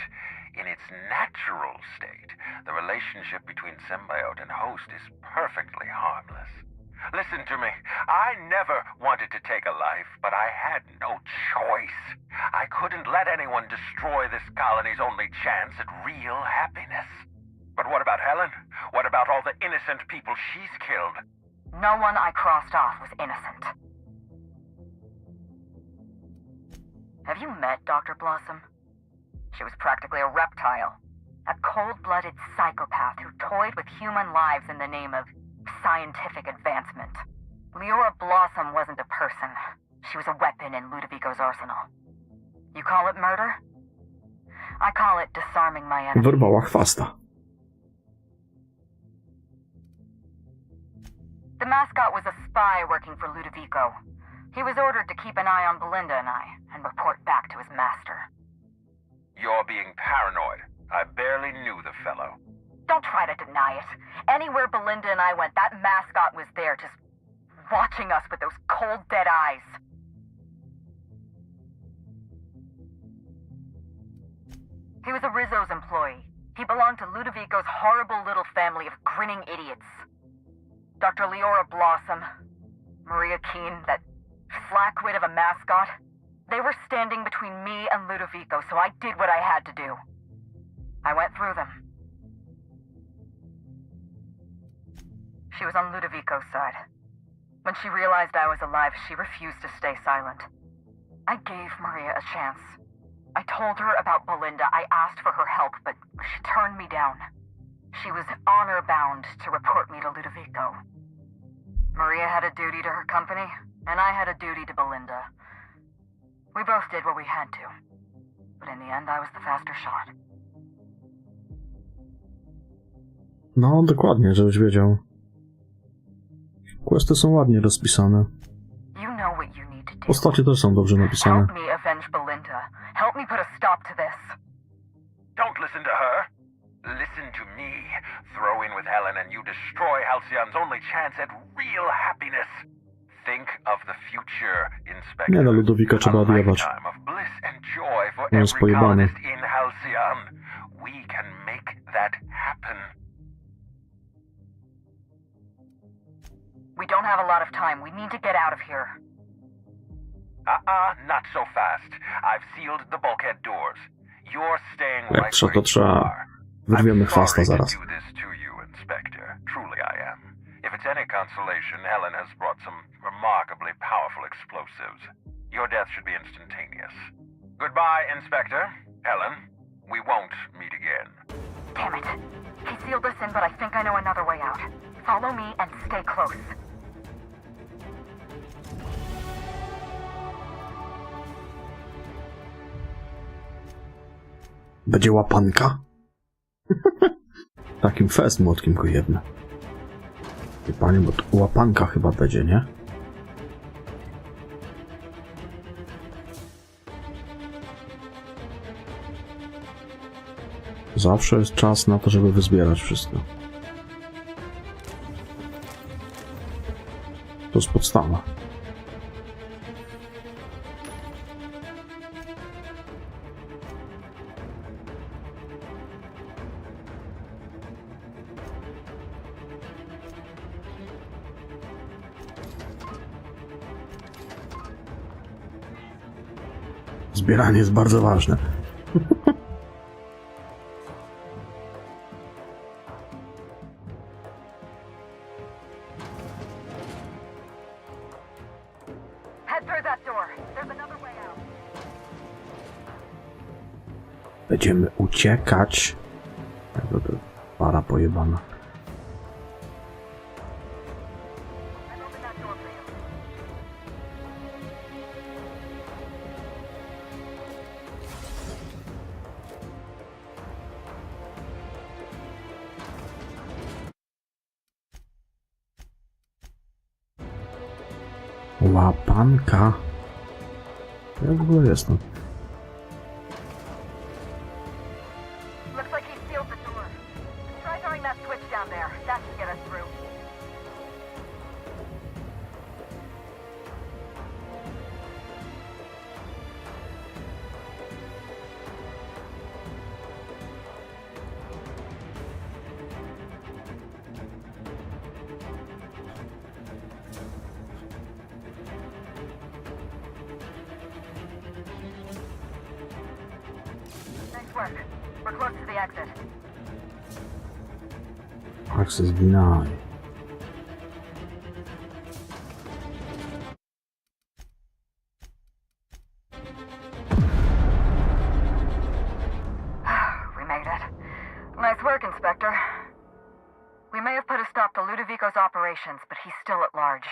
Speaker 12: In its natural state, the relationship between symbiote and host is perfectly harmless. Listen to me. I never wanted to take a life, but I had no choice. I couldn't let anyone destroy this colony's only chance at real happiness. But what about Helen? What about all the innocent people she's killed?
Speaker 20: No one I crossed off was innocent. Have you met Dr. Blossom? She was practically a reptile. A cold-blooded psychopath who toyed with human lives in the name of scientific advancement. Leora Blossom wasn't a person. She was a weapon in Ludovico's arsenal. You call it murder? I call it disarming my enemy.
Speaker 14: Wyrwała chwasta.
Speaker 20: The mascot was a spy working for Ludovico. He was ordered to keep an eye on Belinda and I, and report back to his master.
Speaker 12: You're being paranoid. I barely knew the fellow.
Speaker 20: Don't try to deny it. Anywhere Belinda and I went, that mascot was there, just watching us with those cold, dead eyes. He was a Rizzo's employee. He belonged to Ludovico's horrible little family of grinning idiots. Dr. Leora Blossom, Maria Keene, that flackwit of a mascot, they were standing between me and Ludovico, so I did what I had to do. I went through them. She was on Ludovico's side. When she realized I was alive, she refused to stay silent. I gave Maria a chance. I told her about Belinda. I asked for her help, but she turned me down. She was honor-bound to report me to Ludovico. Maria had a duty to her company, and I had a duty to Belinda. We both did what we had to. But in the end, I was the faster shot.
Speaker 14: No, dokładnie, żebyś wiedział. Questy są ładnie rozpisane.
Speaker 20: You know what you need to do.
Speaker 14: Postacie też są dobrze napisane.
Speaker 20: Help me avenge Belinda. me put a stop to this.
Speaker 12: Don't listen to her. Listen to me. Throw in with Helen and you destroy Halcyon's only chance at real happiness. Think of the future, Inspector.
Speaker 14: Nie no, Ludowika trzeba odjebać.
Speaker 12: Time of bliss and joy for
Speaker 14: On jest
Speaker 12: every
Speaker 14: pojebany.
Speaker 12: colonist in Halcyon. We can make that happen.
Speaker 20: We don't have a lot of time. We need to get out of here.
Speaker 12: Not so fast. I've sealed the bulkhead doors. You're staying
Speaker 14: Jak
Speaker 12: right
Speaker 14: trzeba,
Speaker 12: where
Speaker 14: to trzeba.
Speaker 12: you are.
Speaker 14: Wyrwiemy
Speaker 12: I'm
Speaker 14: chwasta
Speaker 12: sorry to
Speaker 14: zaraz.
Speaker 12: do this to you, Inspector. Truly I am. If it's any consolation, Helen has brought some remarkably powerful explosives. Your death should be instantaneous. Goodbye, Inspector. Helen, we won't meet again.
Speaker 20: Damn it. He sealed us in, but I think I know another way out. Follow me and stay close.
Speaker 14: Będzie łapanka? Takim fest młotkiem go jedne. I panie, bo tu łapanka chyba będzie, nie? Zawsze jest czas na to, żeby wyzbierać wszystko. To jest podstawa. Zbieranie jest bardzo ważne.
Speaker 20: Head through that door. There's another way out.
Speaker 14: Będziemy uciekać. To para pojebana. Łapanka. Jak w ogóle jest to?
Speaker 20: Looks like he sealed the door. Try throwing that switch down there. That should get us through. Nice work. We're close to the exit.
Speaker 14: Access denied.
Speaker 20: We made it. Nice work, Inspector. We may have put a stop to Ludovico's operations, but he's still at large.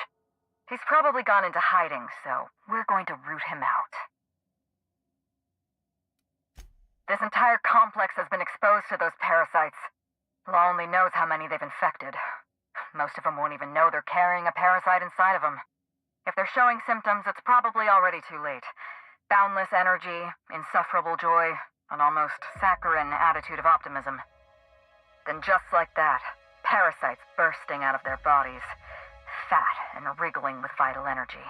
Speaker 20: He's probably gone into hiding, so we're going to root him out. This entire complex has been exposed to those parasites. Law only knows how many they've infected. Most of them won't even know they're carrying a parasite inside of them. If they're showing symptoms, it's probably already too late. Boundless energy, insufferable joy, an almost saccharine attitude of optimism. Then just like that, parasites bursting out of their bodies, fat and wriggling with vital energy.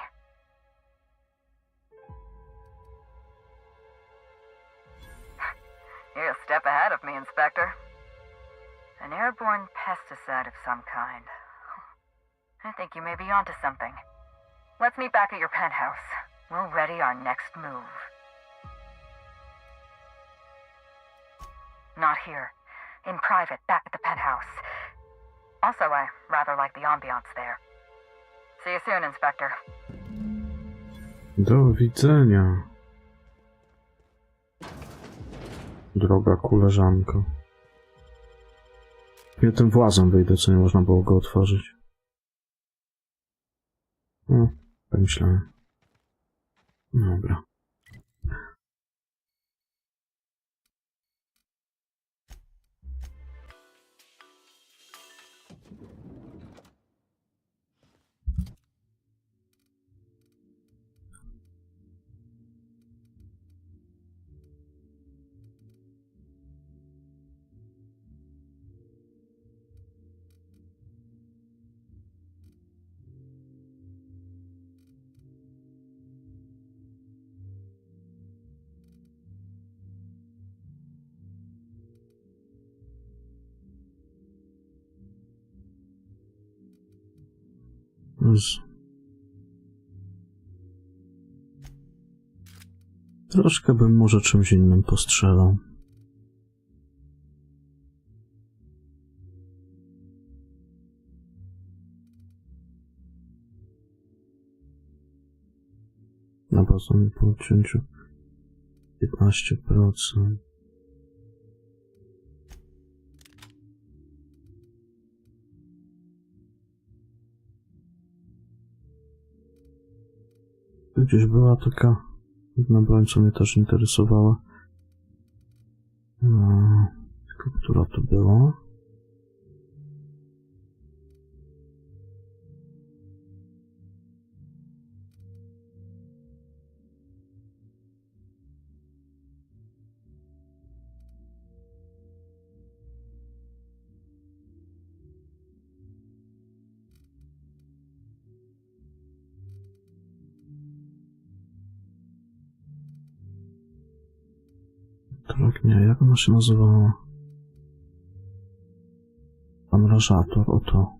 Speaker 20: You're a step ahead of me, Inspector. An airborne pesticide of some kind. I think you may be onto something. Let's meet back at your penthouse. We'll ready our next move. Not here. In private, back at the penthouse. Also, I rather like the ambiance there. See you soon, Inspector.
Speaker 14: Do widzenia. Droga koleżanko. Ja tym włazem wyjdę, co nie można było go otworzyć. No, tak myślałem. Dobra. Troszkę bym może czymś innym postrzelał. Na bazę po odcięciu 15%. Gdzieś była taka jedna broń, co mnie też interesowała. Tylko która to była? Tak, nie, jak ona się nazywała? Zamrażator, oto.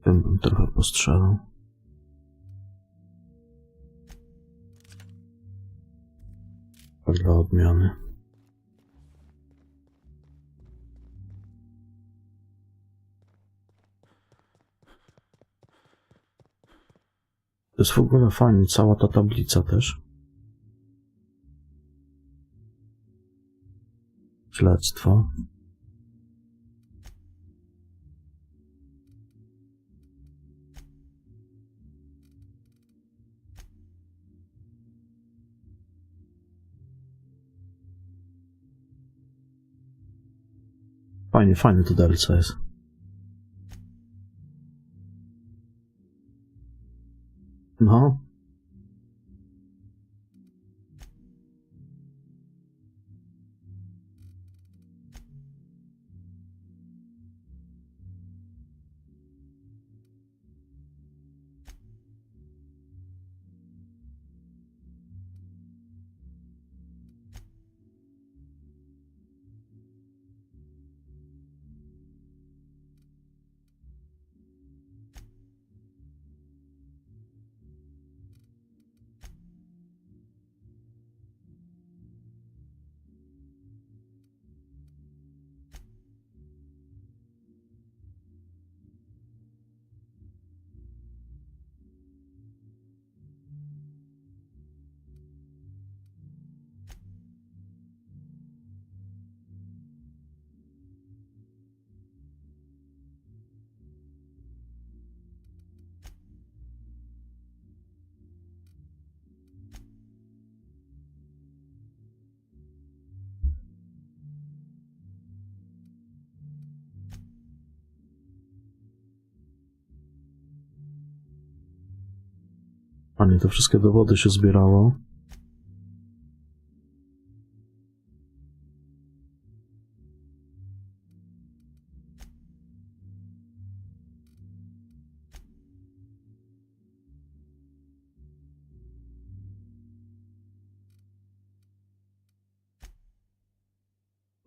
Speaker 14: Tym bym trochę postrzelał. Tak dla odmiany. To jest w ogóle fajnie, cała ta tablica też. Śledztwo. Fajnie to DLC jest. No. Panie, te wszystkie dowody się zbierało.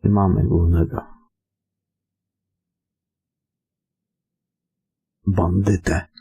Speaker 14: I mamy głównego bandytę.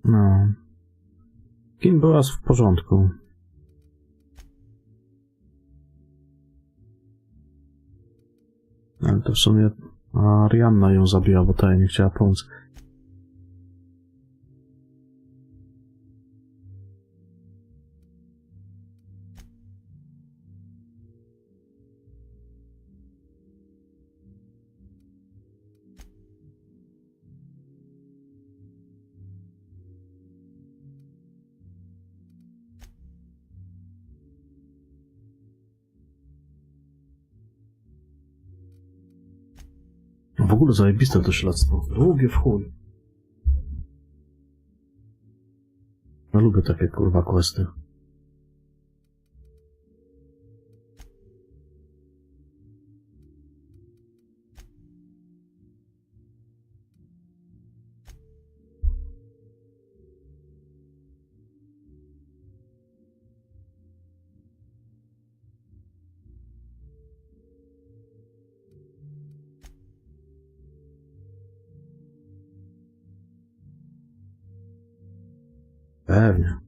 Speaker 14: No. Kim była w porządku? Ale to w sumie Arianna ją zabiła, bo ta jej nie chciała pomóc. W ogóle zajebiste to śledztwo. Długie w chuj. Ja lubię takie kurwa questy. Pewnie.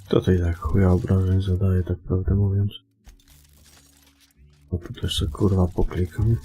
Speaker 14: To tej tak chuja obrażeń zadaje, tak prawdę mówiąc. No tu jeszcze kurwa poklikam.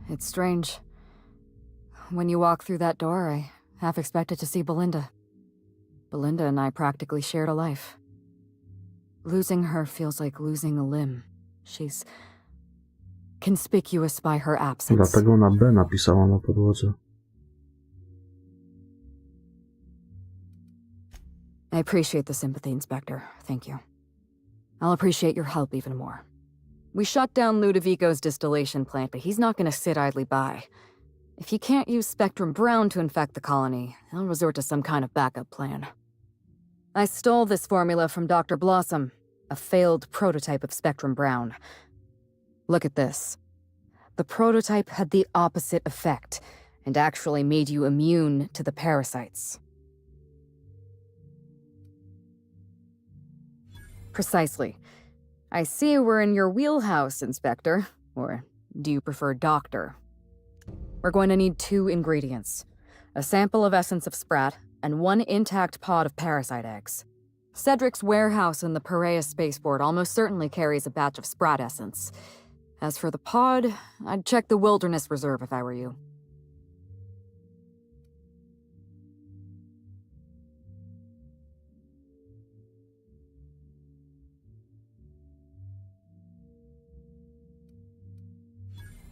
Speaker 8: It's strange. When you walk through that door, I half expected to see Belinda. Belinda and I practically shared a life. Losing her feels like losing a limb. She's conspicuous by her absence.
Speaker 14: Dlatego na B napisała na podłodze.
Speaker 8: I appreciate the sympathy, Inspector. Thank you. I'll appreciate your help even more. We shut down Ludovico's distillation plant, but he's not gonna sit idly by. If he can't use Spectrum Brown to infect the colony, he'll resort to some kind of backup plan. I stole this formula from Dr. Blossom, a failed prototype of Spectrum Brown. Look at this. The prototype had the opposite effect, and actually made you immune to the parasites. Precisely. I see we're in your wheelhouse, Inspector. Or do you prefer Doctor? We're going to need 2 ingredients. A sample of essence of sprat, and 1 intact pod of parasite eggs. Cedric's warehouse in the Perea spaceport almost certainly carries a batch of sprat essence. As for the pod, I'd check the Wilderness Reserve if I were you.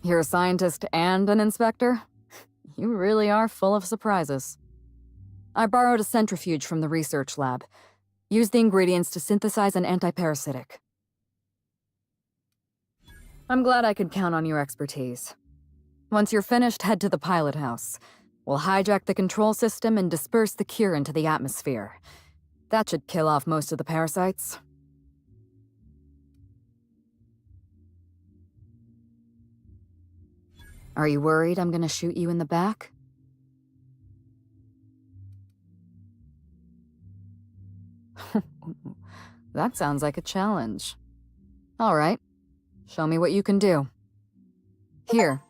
Speaker 8: You're a scientist and an inspector? You really are full of surprises. I borrowed a centrifuge from the research lab. Used the ingredients to synthesize an antiparasitic. I'm glad I could count on your expertise. Once you're finished, head to the pilot house. We'll hijack the control system and disperse the cure into the atmosphere. That should kill off most of the parasites. Are you worried I'm gonna shoot you in the back? That sounds like a challenge. All right. Show me what you can do. Here.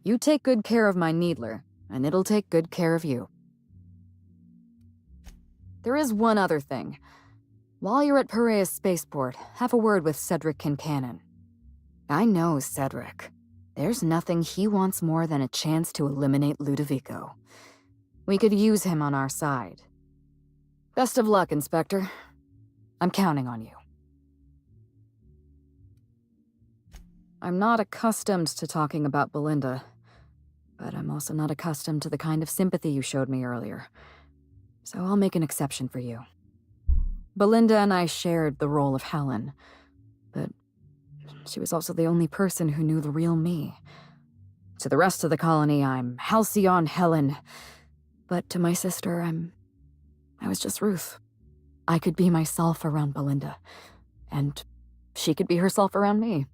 Speaker 8: You take good care of my needler, and it'll take good care of you. There is one other thing. While you're at Perea's spaceport, have a word with Cedric Kincannon. I know Cedric. There's nothing he wants more than a chance to eliminate Ludovico. We could use him on our side. Best of luck, Inspector. I'm counting on you. I'm not accustomed to talking about Belinda, but I'm also not accustomed to the kind of sympathy you showed me earlier. So I'll make an exception for you. Belinda and I shared the role of Helen, but she was also the only person who knew the real me. To the rest of the colony, I'm Halcyon Helen, but to my sister, I was just Ruth. I could be myself around Belinda, and she could be herself around me.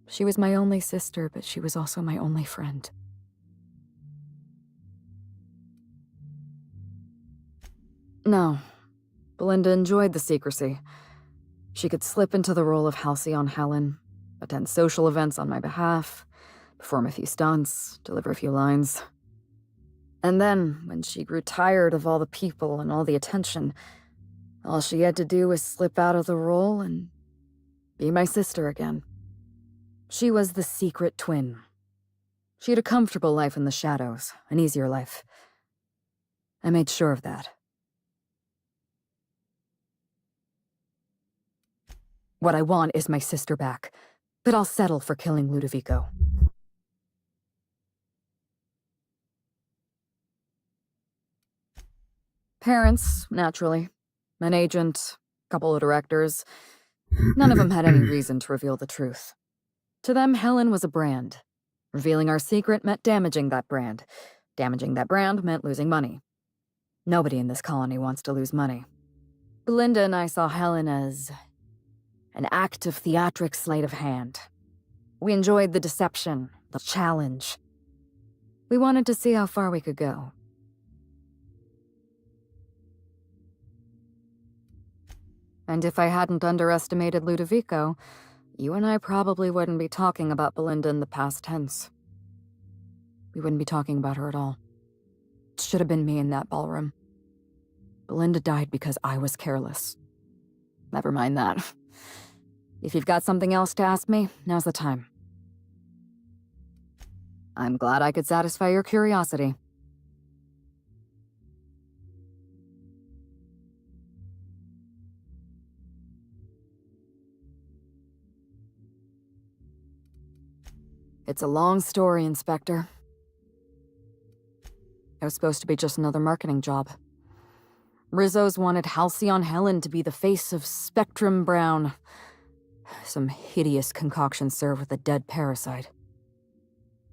Speaker 8: She was my only sister, but she was also my only friend. No, Belinda enjoyed the secrecy. She could slip into the role of Halcyon Helen, attend social events on my behalf, perform a few stunts, deliver a few lines. And then, when she grew tired of all the people and all the attention, all she had to do was slip out of the role and be my sister again. She was the secret twin. She had a comfortable life in the shadows, an easier life. I made sure of that. What I want is my sister back, but I'll settle for killing Ludovico. Parents, naturally. An agent, a couple of directors. None of them had any reason to reveal the truth. To them, Helen was a brand. Revealing our secret meant damaging that brand. Damaging that brand meant losing money. Nobody in this colony wants to lose money. Belinda and I saw Helen as an act of theatric sleight of hand. We enjoyed the deception, the challenge. We wanted to see how far we could go. And if I hadn't underestimated Ludovico, you and I probably wouldn't be talking about Belinda in the past tense. We wouldn't be talking about her at all. It should have been me in that ballroom. Belinda died because I was careless. Never mind that. If you've got something else to ask me, now's the time. I'm glad I could satisfy your curiosity. It's a long story, Inspector. It was supposed to be just another marketing job. Rizzo's wanted Halcyon Helen to be the face of Spectrum Brown. Some hideous concoction served with a dead parasite.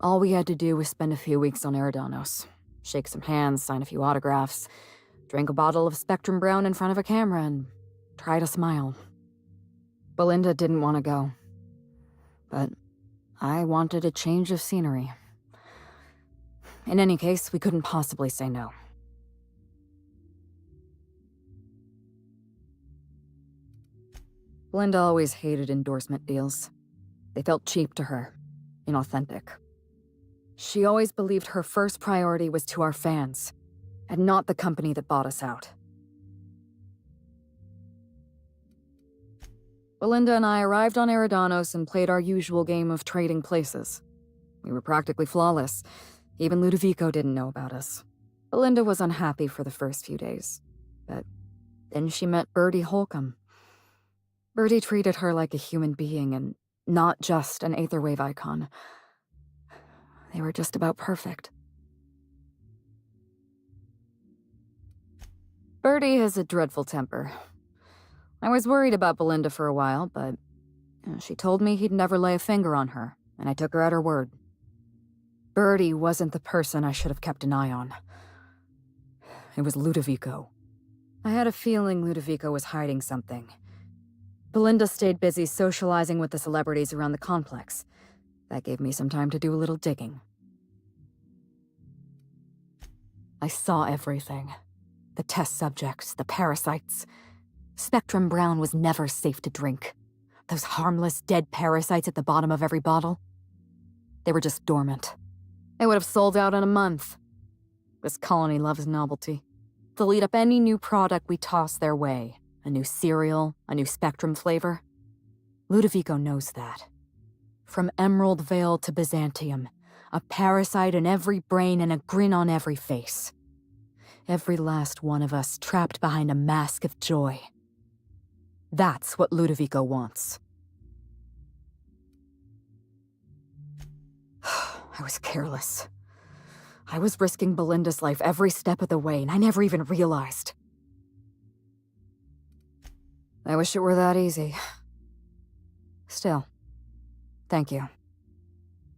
Speaker 8: All we had to do was spend a few weeks on Eridanos, shake some hands, sign a few autographs, drink a bottle of Spectrum Brown in front of a camera, and try to smile. Belinda didn't want to go, but I wanted a change of scenery. In any case, we couldn't possibly say no. Belinda always hated endorsement deals. They felt cheap to her, inauthentic. She always believed her first priority was to our fans, and not the company that bought us out. Belinda and I arrived on Eridanos and played our usual game of trading places. We were practically flawless. Even Ludovico didn't know about us. Belinda was unhappy for the first few days, but then she met Bertie Holcomb. Bertie treated her like a human being and not just an Aetherwave icon. They were just about perfect. Bertie has a dreadful temper. I was worried about Belinda for a while, but she told me he'd never lay a finger on her, and I took her at her word. Bertie wasn't the person I should have kept an eye on. It was Ludovico. I had a feeling Ludovico was hiding something. Belinda stayed busy socializing with the celebrities around the complex. That gave me some time to do a little digging. I saw everything. The test subjects, the parasites. Spectrum Brown was never safe to drink. Those harmless, dead parasites at the bottom of every bottle. They were just dormant. They would have sold out in a month. This colony loves novelty. They'll eat up any new product we toss their way. A new cereal, a new Spectrum flavor. Ludovico knows that. From Emerald Vale to Byzantium, a parasite in every brain and a grin on every face. Every last one of us trapped behind a mask of joy. That's what Ludovico wants. I was careless. I was risking Belinda's life every step of the way, and I never even realized. I wish it were that easy. Still, thank you.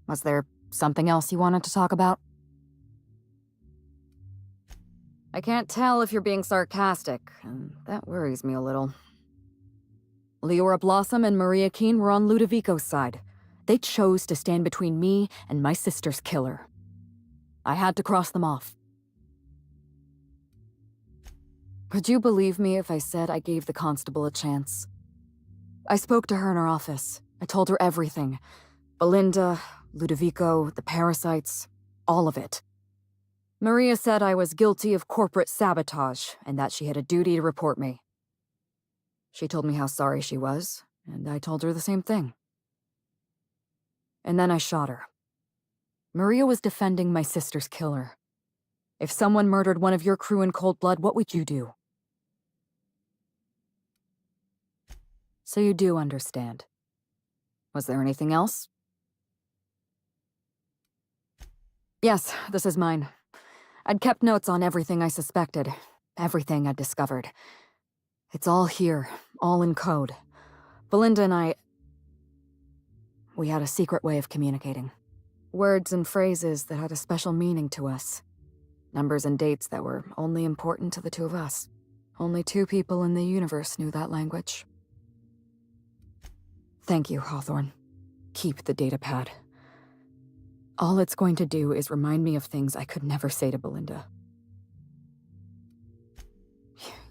Speaker 8: Was there something else you wanted to talk about? I can't tell if you're being sarcastic, and that worries me a little. Leora Blossom and Maria Keene were on Ludovico's side. They chose to stand between me and my sister's killer. I had to cross them off. Would you believe me if I said I gave the constable a chance? I spoke to her in her office. I told her everything. Belinda, Ludovico, the parasites, all of it. Maria said I was guilty of corporate sabotage and that she had a duty to report me. She told me how sorry she was, and I told her the same thing. And then I shot her. Maria was defending my sister's killer. If someone murdered one of your crew in cold blood, what would you do? So you do understand. Was there anything else? Yes, this is mine. I'd kept notes on everything I suspected, everything I'd discovered. It's all here, all in code. Belinda and we had a secret way of communicating. Words and phrases that had a special meaning to us. Numbers and dates that were only important to the two of us. Only 2 people in the universe knew that language. Thank you, Hawthorne. Keep the datapad. All it's going to do is remind me of things I could never say to Belinda.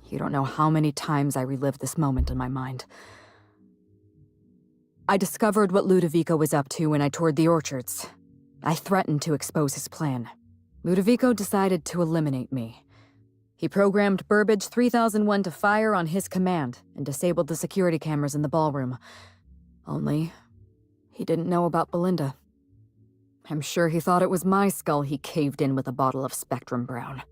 Speaker 8: You don't know how many times I relived this moment in my mind. I discovered what Ludovico was up to when I toured the orchards. I threatened to expose his plan. Ludovico decided to eliminate me. He programmed Burbage 3001 to fire on his command and disabled the security cameras in the ballroom. Only, he didn't know about Belinda. I'm sure he thought it was my skull he caved in with a bottle of Spectrum Brown.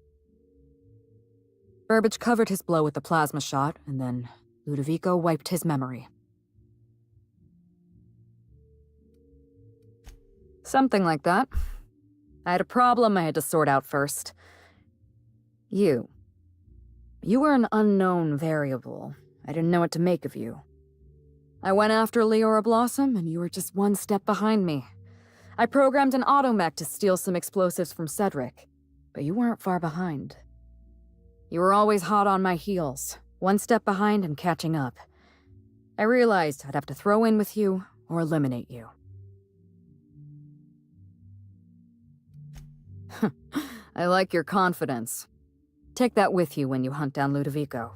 Speaker 8: Burbage covered his blow with a plasma shot, and then Ludovico wiped his memory. Something like that. I had a problem I had to sort out first. You You were an unknown variable. I didn't know what to make of you. I went after Leora Blossom, and you were just one step behind me. I programmed an automech to steal some explosives from Cedric, but you weren't far behind. You were always hot on my heels, one step behind and catching up. I realized I'd have to throw in with you or eliminate you. I like your confidence. Take that with you when you hunt down Ludovico.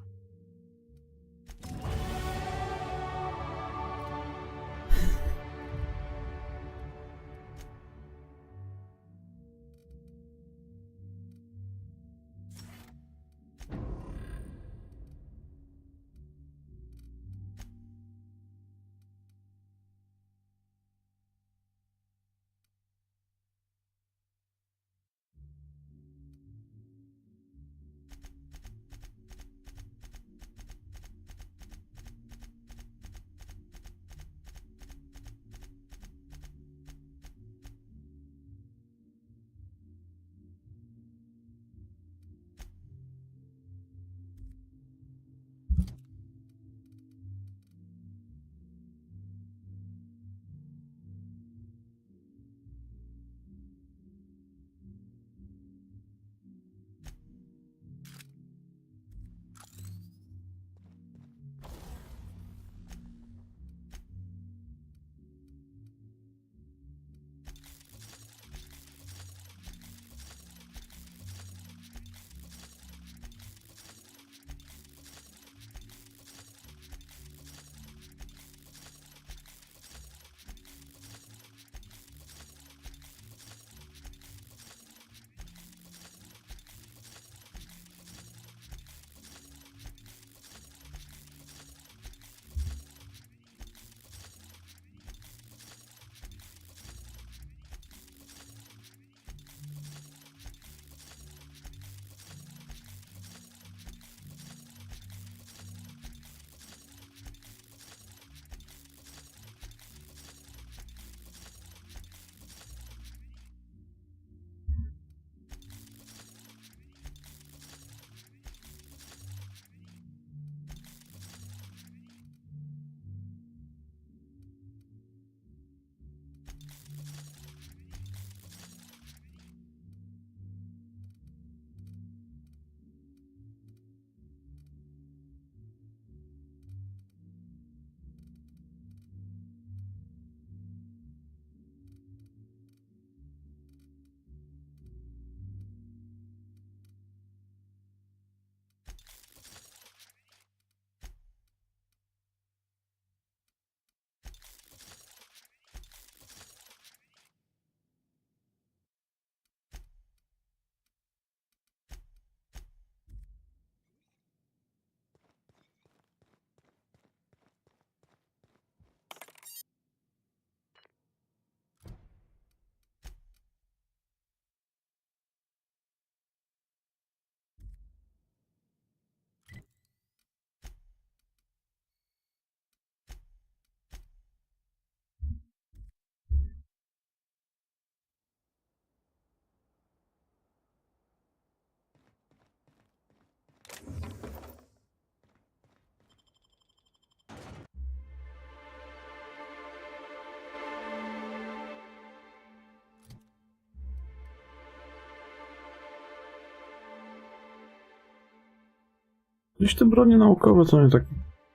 Speaker 14: Gdzieś te bronie naukowe to nie tak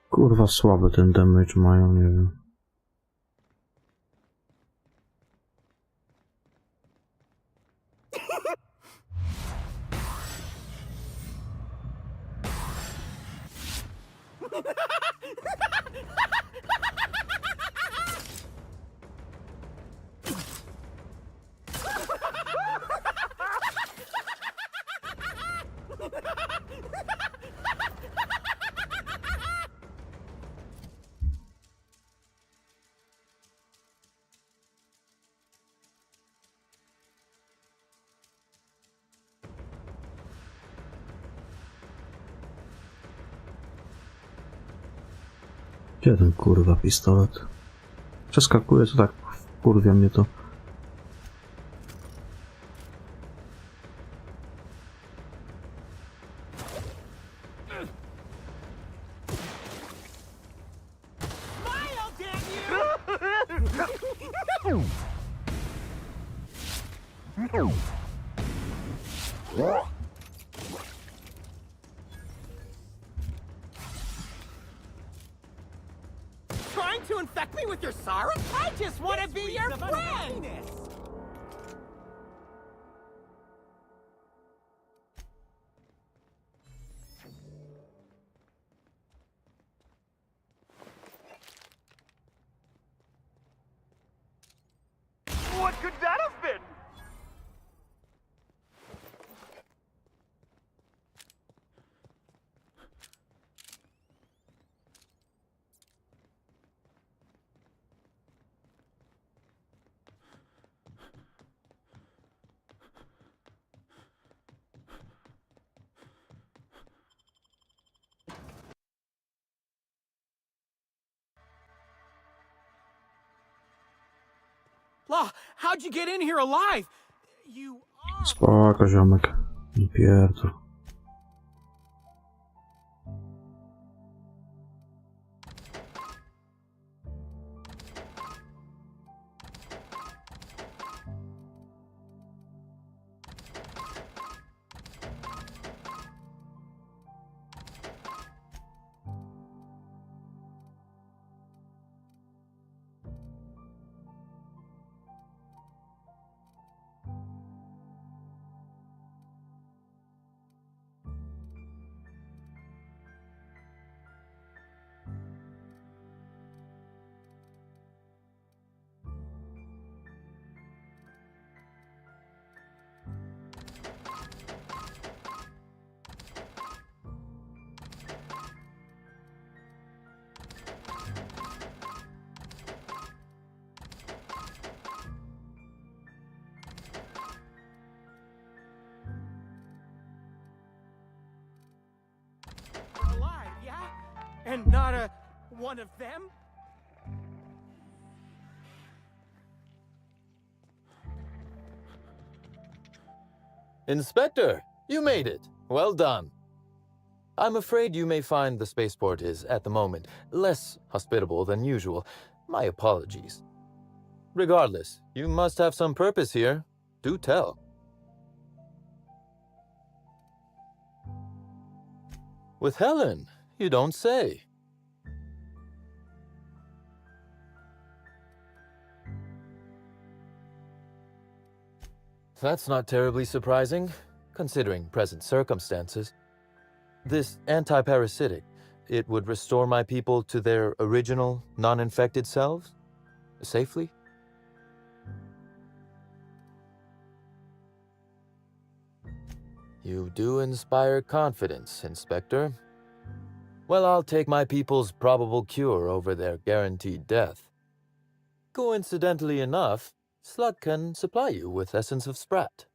Speaker 14: kurwa słaby ten damage mają, nie wiem. Gdzie ten kurwa pistolet? Przeskakuje, to tak kurwia mnie to.
Speaker 6: Trying to infect me with your sorrow? I just want to be your friend!
Speaker 3: What could that have been?
Speaker 6: Law, how'd you get in here alive? You are...
Speaker 14: Spoko, ziomek. Nie pierdol.
Speaker 6: alive, yeah? And not one of them?
Speaker 9: Inspector, you made it. Well done. I'm afraid you may find the spaceport is, at the moment, less hospitable than usual. My apologies. Regardless, you must have some purpose here. Do tell. With Helen, you don't say. That's not terribly surprising, considering present circumstances. This anti-parasitic, it would restore my people to their original, non-infected selves? Safely? You do inspire confidence, Inspector. Well, I'll take my people's probable cure over their guaranteed death. Coincidentally enough, Slug can supply you with Essence of Sprat.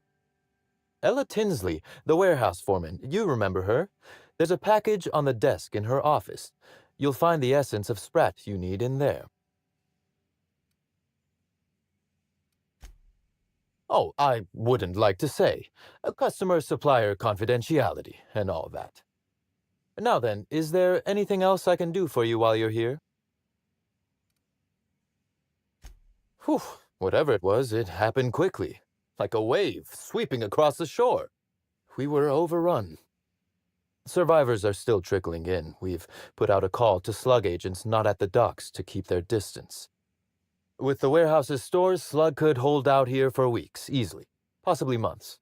Speaker 9: Ella Tinsley, the warehouse foreman, you remember her? There's a package on the desk in her office. You'll find the Essence of Sprat you need in there. Oh, I wouldn't like to say. Customer-supplier confidentiality and all that. Now then, is there anything else I can do for you while you're here? Whew, whatever it was, it happened quickly. Like a wave sweeping across the shore. We were overrun. Survivors are still trickling in. We've put out a call to Slug agents not at the docks to keep their distance. With the warehouse's stores, Slug could hold out here for weeks, easily. Possibly months.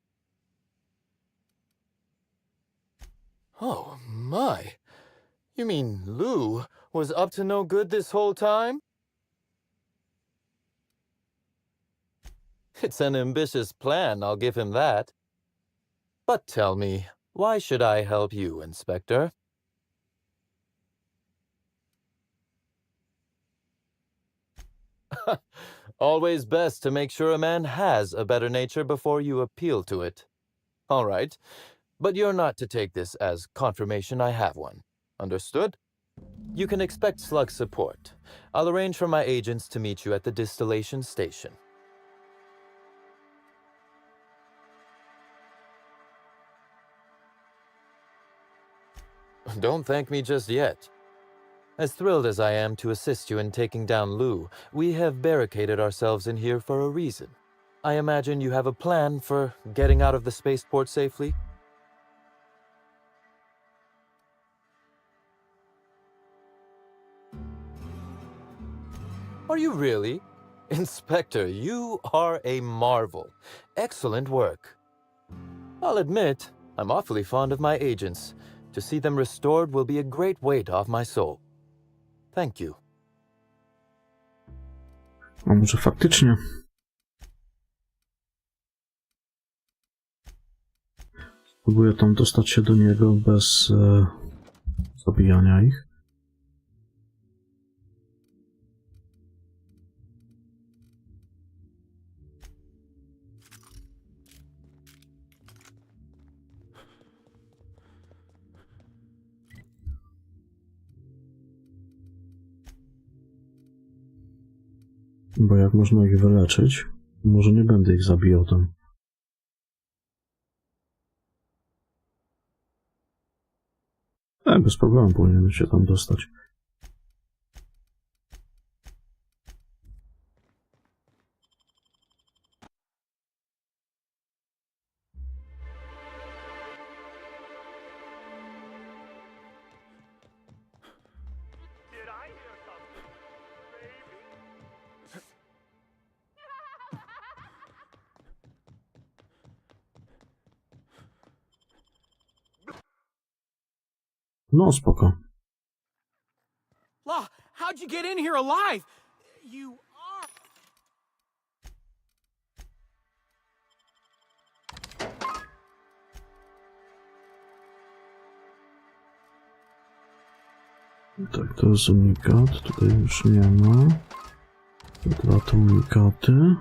Speaker 9: Oh, my. You mean Lou was up to no good this whole time? It's an ambitious plan, I'll give him that. But tell me, why should I help you, Inspector? Always best to make sure a man has a better nature before you appeal to it. All right, but you're not to take this as confirmation I have one. Understood? You can expect Slug support. I'll arrange for my agents to meet you at the distillation station. Don't thank me just yet. As thrilled as I am to assist you in taking down Lou, we have barricaded ourselves in here for a reason. I imagine you have a plan for getting out of the spaceport safely? Are you really? Inspector, you are a marvel. Excellent work. I'll admit, I'm awfully fond of my agents. To see them restored will be a great weight off my soul. Thank you.
Speaker 14: A może faktycznie? Spróbuję tam dostać się do niego bez zabijania ich. Bo jak można ich wyleczyć, może nie będę ich zabijał tam. Bez problemu powinienem się tam dostać. No, spoko.
Speaker 6: Law, how'd you get in here alive? You are...
Speaker 14: Tak, to jest unikat. Tutaj już nie ma. Dwa to unikaty.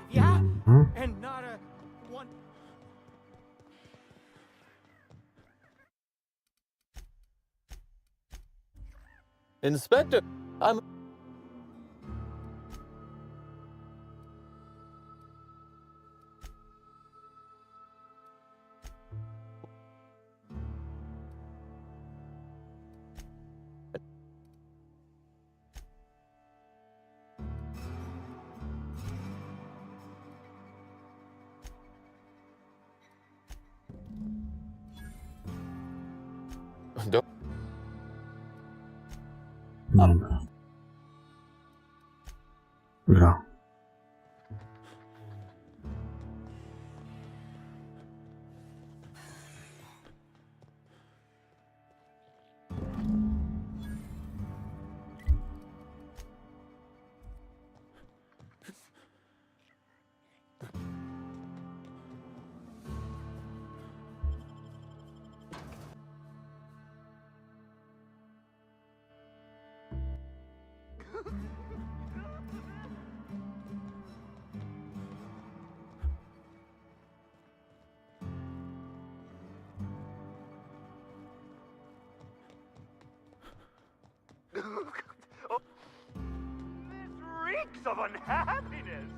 Speaker 6: Yeah? And not a one...
Speaker 9: Inspector, I'm...
Speaker 14: Dobra. Gra.
Speaker 3: This reeks of unhappiness!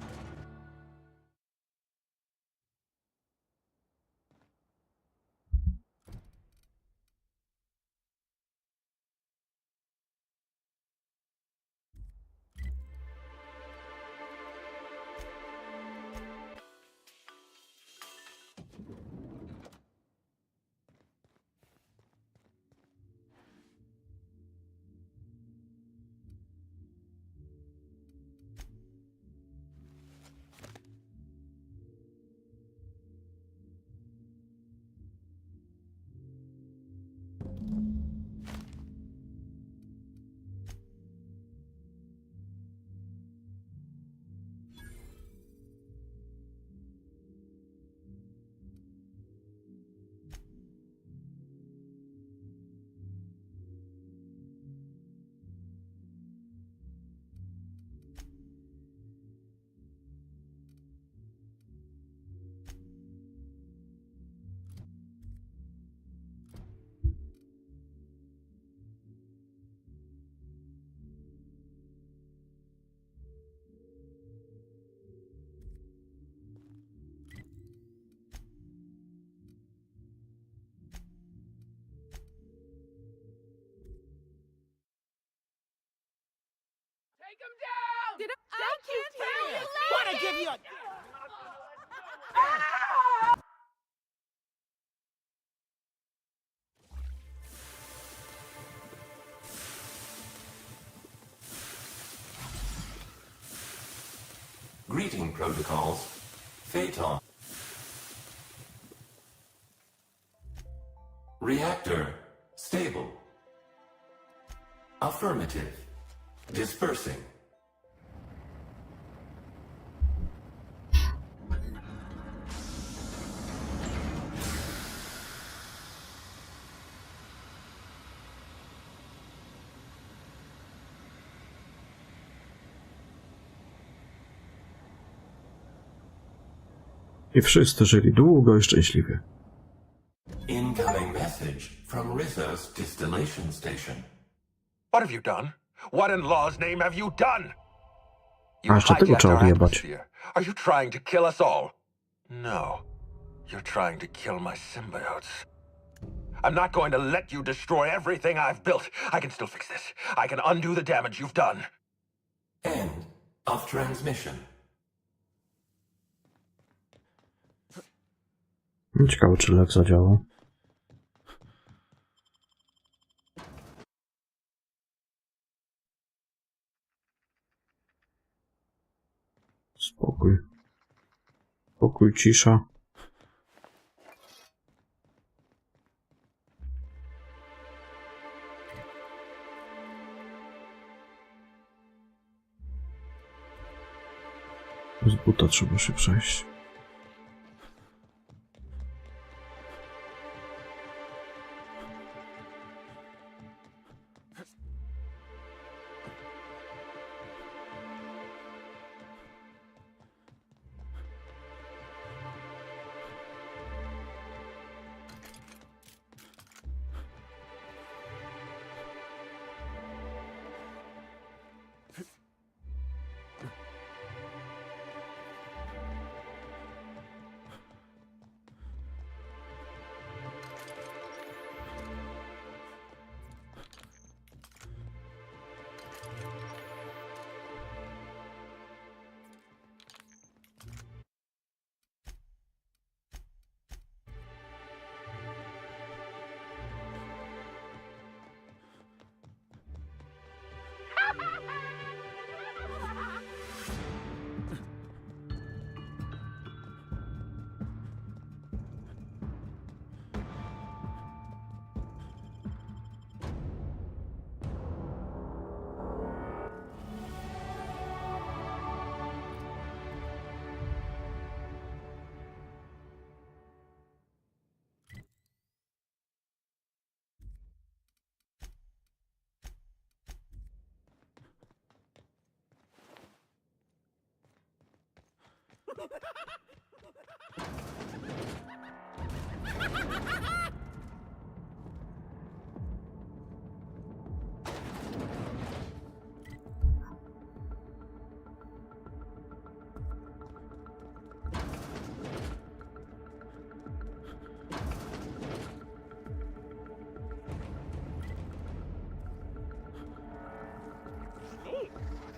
Speaker 8: Did I can't tell you.
Speaker 6: Wanna give you a...
Speaker 5: Greeting protocols. Phaeton. Reactor. Stable. Affirmative. Dispersing.
Speaker 14: I wszyscy żyli długo i szczęśliwie.
Speaker 5: Incoming message from Rizzo's distillation station.
Speaker 12: What have you done? What in law's name have you done?
Speaker 14: A jeszcze tego trzeba wyjebać.
Speaker 12: Are you trying to kill us all? No. You're trying to kill my symbiotes. I'm not going to let you destroy everything I've built. I can still fix this. I can undo the damage you've done.
Speaker 5: End of transmission.
Speaker 14: Ciekawe, czy lek zadziałał. Spokój. Spokój, cisza. Z buta trzeba się przejść.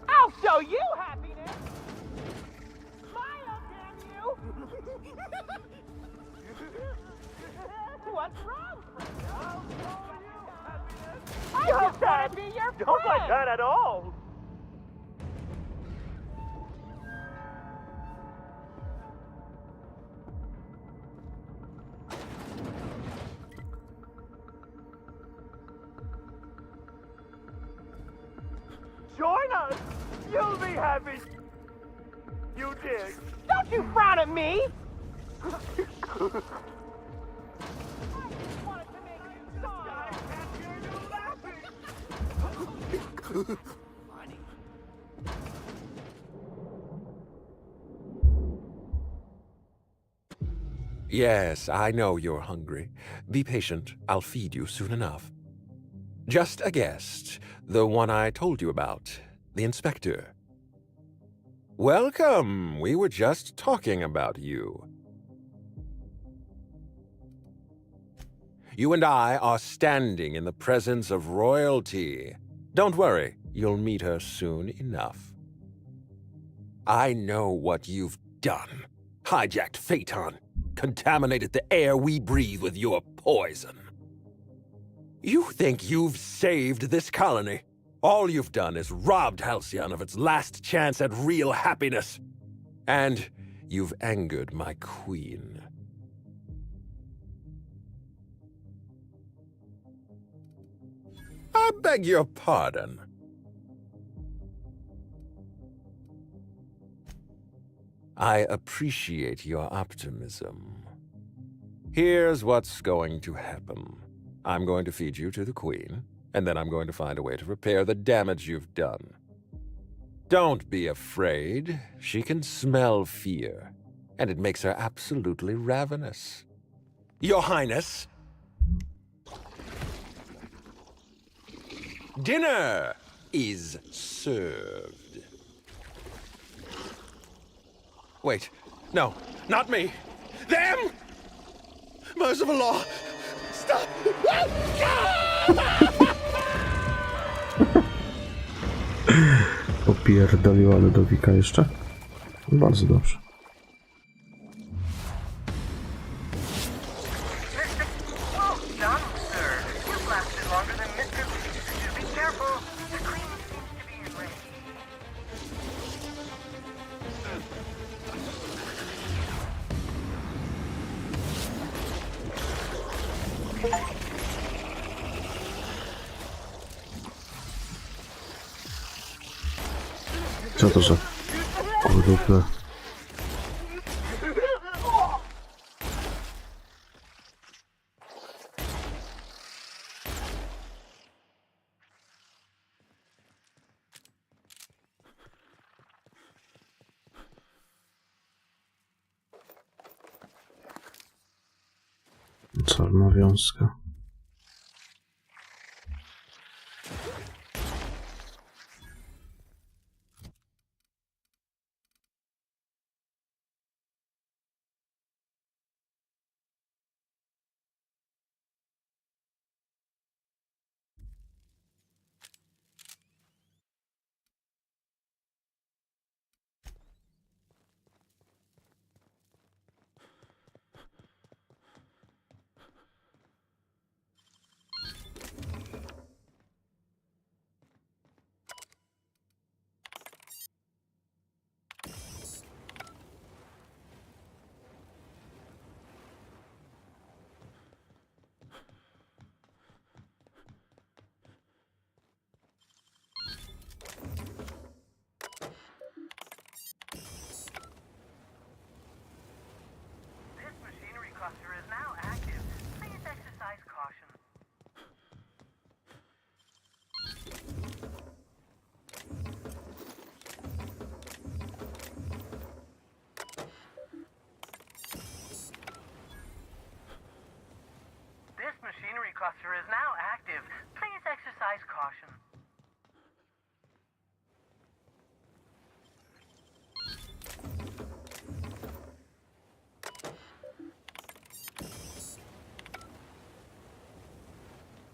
Speaker 6: I'll show you happiness! Smile, damn you! What's wrong, friend? I'll show you happiness! I just want to be your friend! Don't like that at all! Join us! You'll be happy! You dig? Don't you frown at me!
Speaker 12: Yes, I know you're hungry. Be patient. I'll feed you soon enough. Just a guest. The one I told you about. The inspector. Welcome. We were just talking about you. You and I are standing in the presence of royalty. Don't worry. You'll meet her soon enough. I know what you've done. Hijacked Phaeton. Contaminated the air we breathe with your poison. You think you've saved this colony? All you've done is robbed Halcyon of its last chance at real happiness. And you've angered my queen. I beg your pardon. I appreciate your optimism. Here's what's going to happen. I'm going to feed you to the Queen, and then I'm going to find a way to repair the damage you've done. Don't be afraid. She can smell fear, and it makes her absolutely ravenous. Your Highness! Dinner is served. Wait, no, not me. Them! Merciful law! Stop!
Speaker 14: Popierdoliła Ludowika jeszcze? Bardzo dobrze. Co to za kurde? Czarna wiązka.
Speaker 20: cluster is now active. Please exercise caution.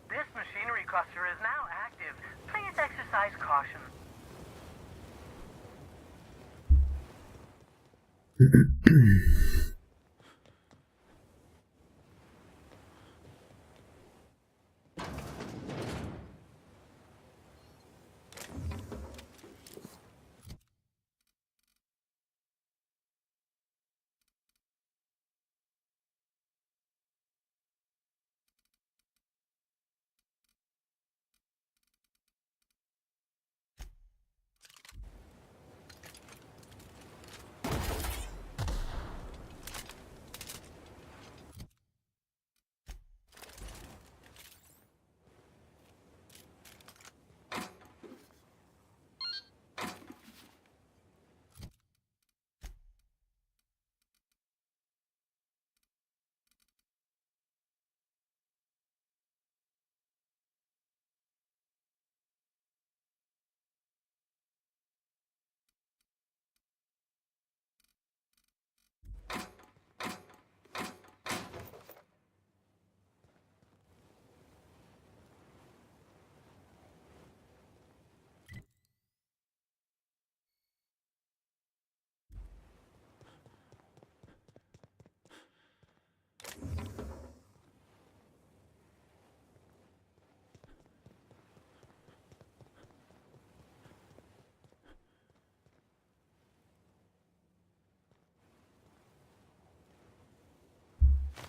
Speaker 20: This machinery cluster is now active. Please exercise caution.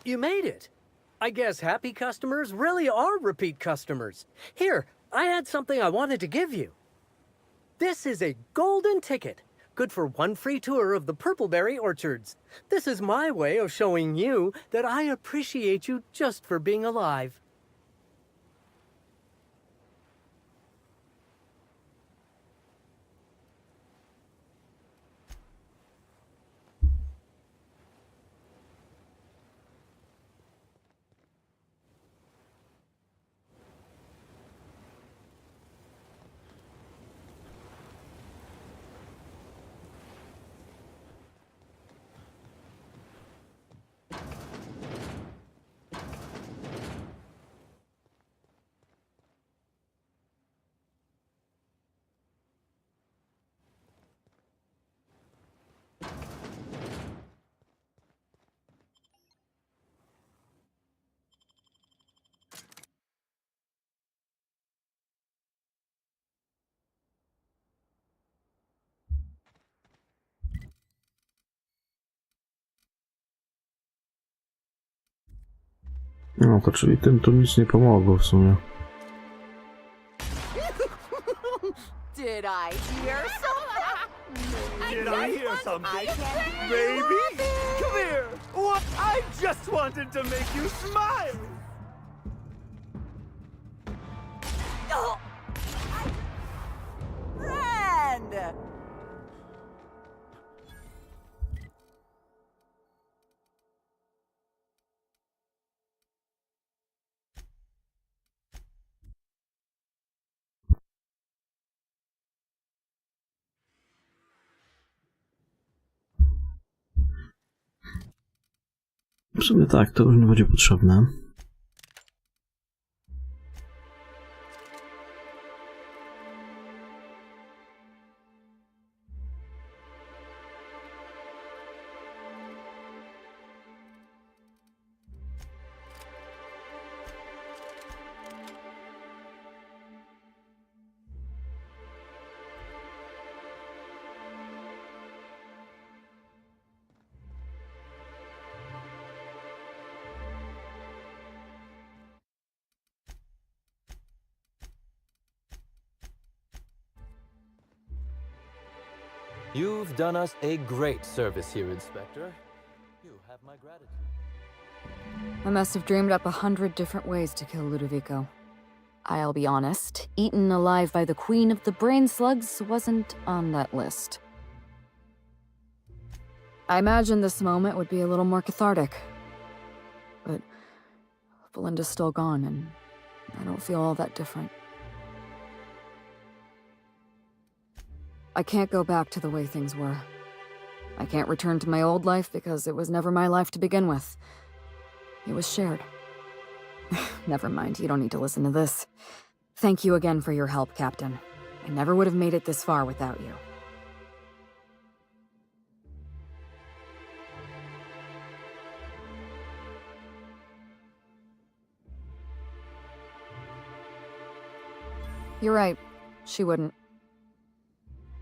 Speaker 21: You made it. I guess happy customers really are repeat customers. Here, I had something I wanted to give you. This is a golden ticket, good for one free tour of the purpleberry orchards. This is my way of showing you that I appreciate you just for being alive.
Speaker 14: No to czyli tym tu nic nie pomogło w sumie.
Speaker 7: Did I hear something?
Speaker 3: Did I hear something? Baby? Come here! What? I just wanted to make you smile!
Speaker 7: Oh. Friend!
Speaker 14: W sumie tak, to już nie będzie potrzebne.
Speaker 22: You've done us a great service here, Inspector. You have my gratitude.
Speaker 8: I must have dreamed up 100 different ways to kill Ludovico. I'll be honest, eaten alive by the Queen of the Brain Slugs wasn't on that list. I imagined this moment would be a little more cathartic. But Belinda's still gone, and I don't feel all that different. I can't go back to the way things were. I can't return to my old life because it was never my life to begin with. It was shared. Never mind, you don't need to listen to this. Thank you again for your help, Captain. I never would have made it this far without you. You're right. She wouldn't.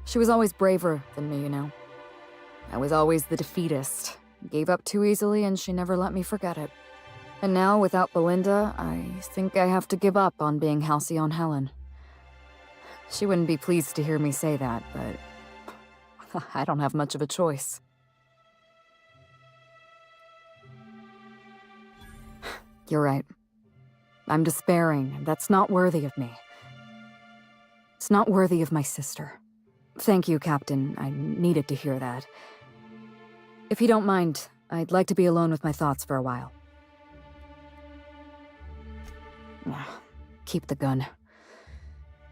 Speaker 8: She was always braver than me, you know. I was always the defeatist. Gave up too easily, and she never let me forget it. And now, without Belinda, I think I have to give up on being Halcyon Helen. She wouldn't be pleased to hear me say that, but I don't have much of a choice. You're right. I'm despairing, and that's not worthy of me. It's not worthy of my sister. Thank you, Captain. I needed to hear that. If you don't mind, I'd like to be alone with my thoughts for a while. Keep the gun.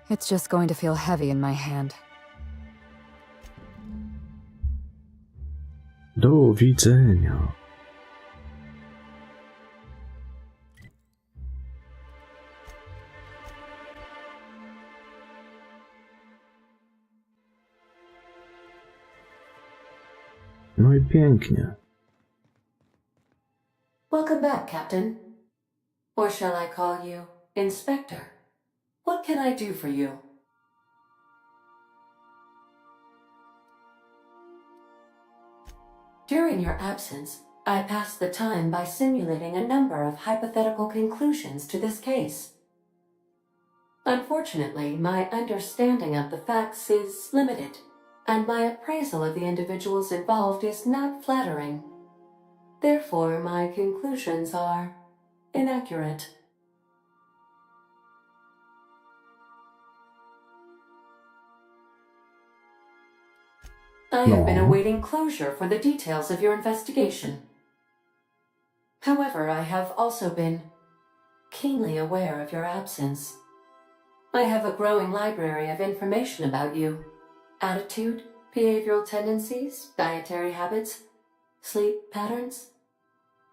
Speaker 8: It's just going to feel heavy in my hand.
Speaker 14: Do widzenia. No i pięknie.
Speaker 23: Welcome back, Captain. Or shall I call you Inspector? What can I do for you? During your absence, I passed the time by simulating a number of hypothetical conclusions to this case. Unfortunately, my understanding of the facts is limited, and my appraisal of the individuals involved is not flattering. Therefore, my conclusions are inaccurate. I have been awaiting closure for the details of your investigation. However, I have also been keenly aware of your absence. I have a growing library of information about you. Attitude, behavioral tendencies, dietary habits, sleep patterns.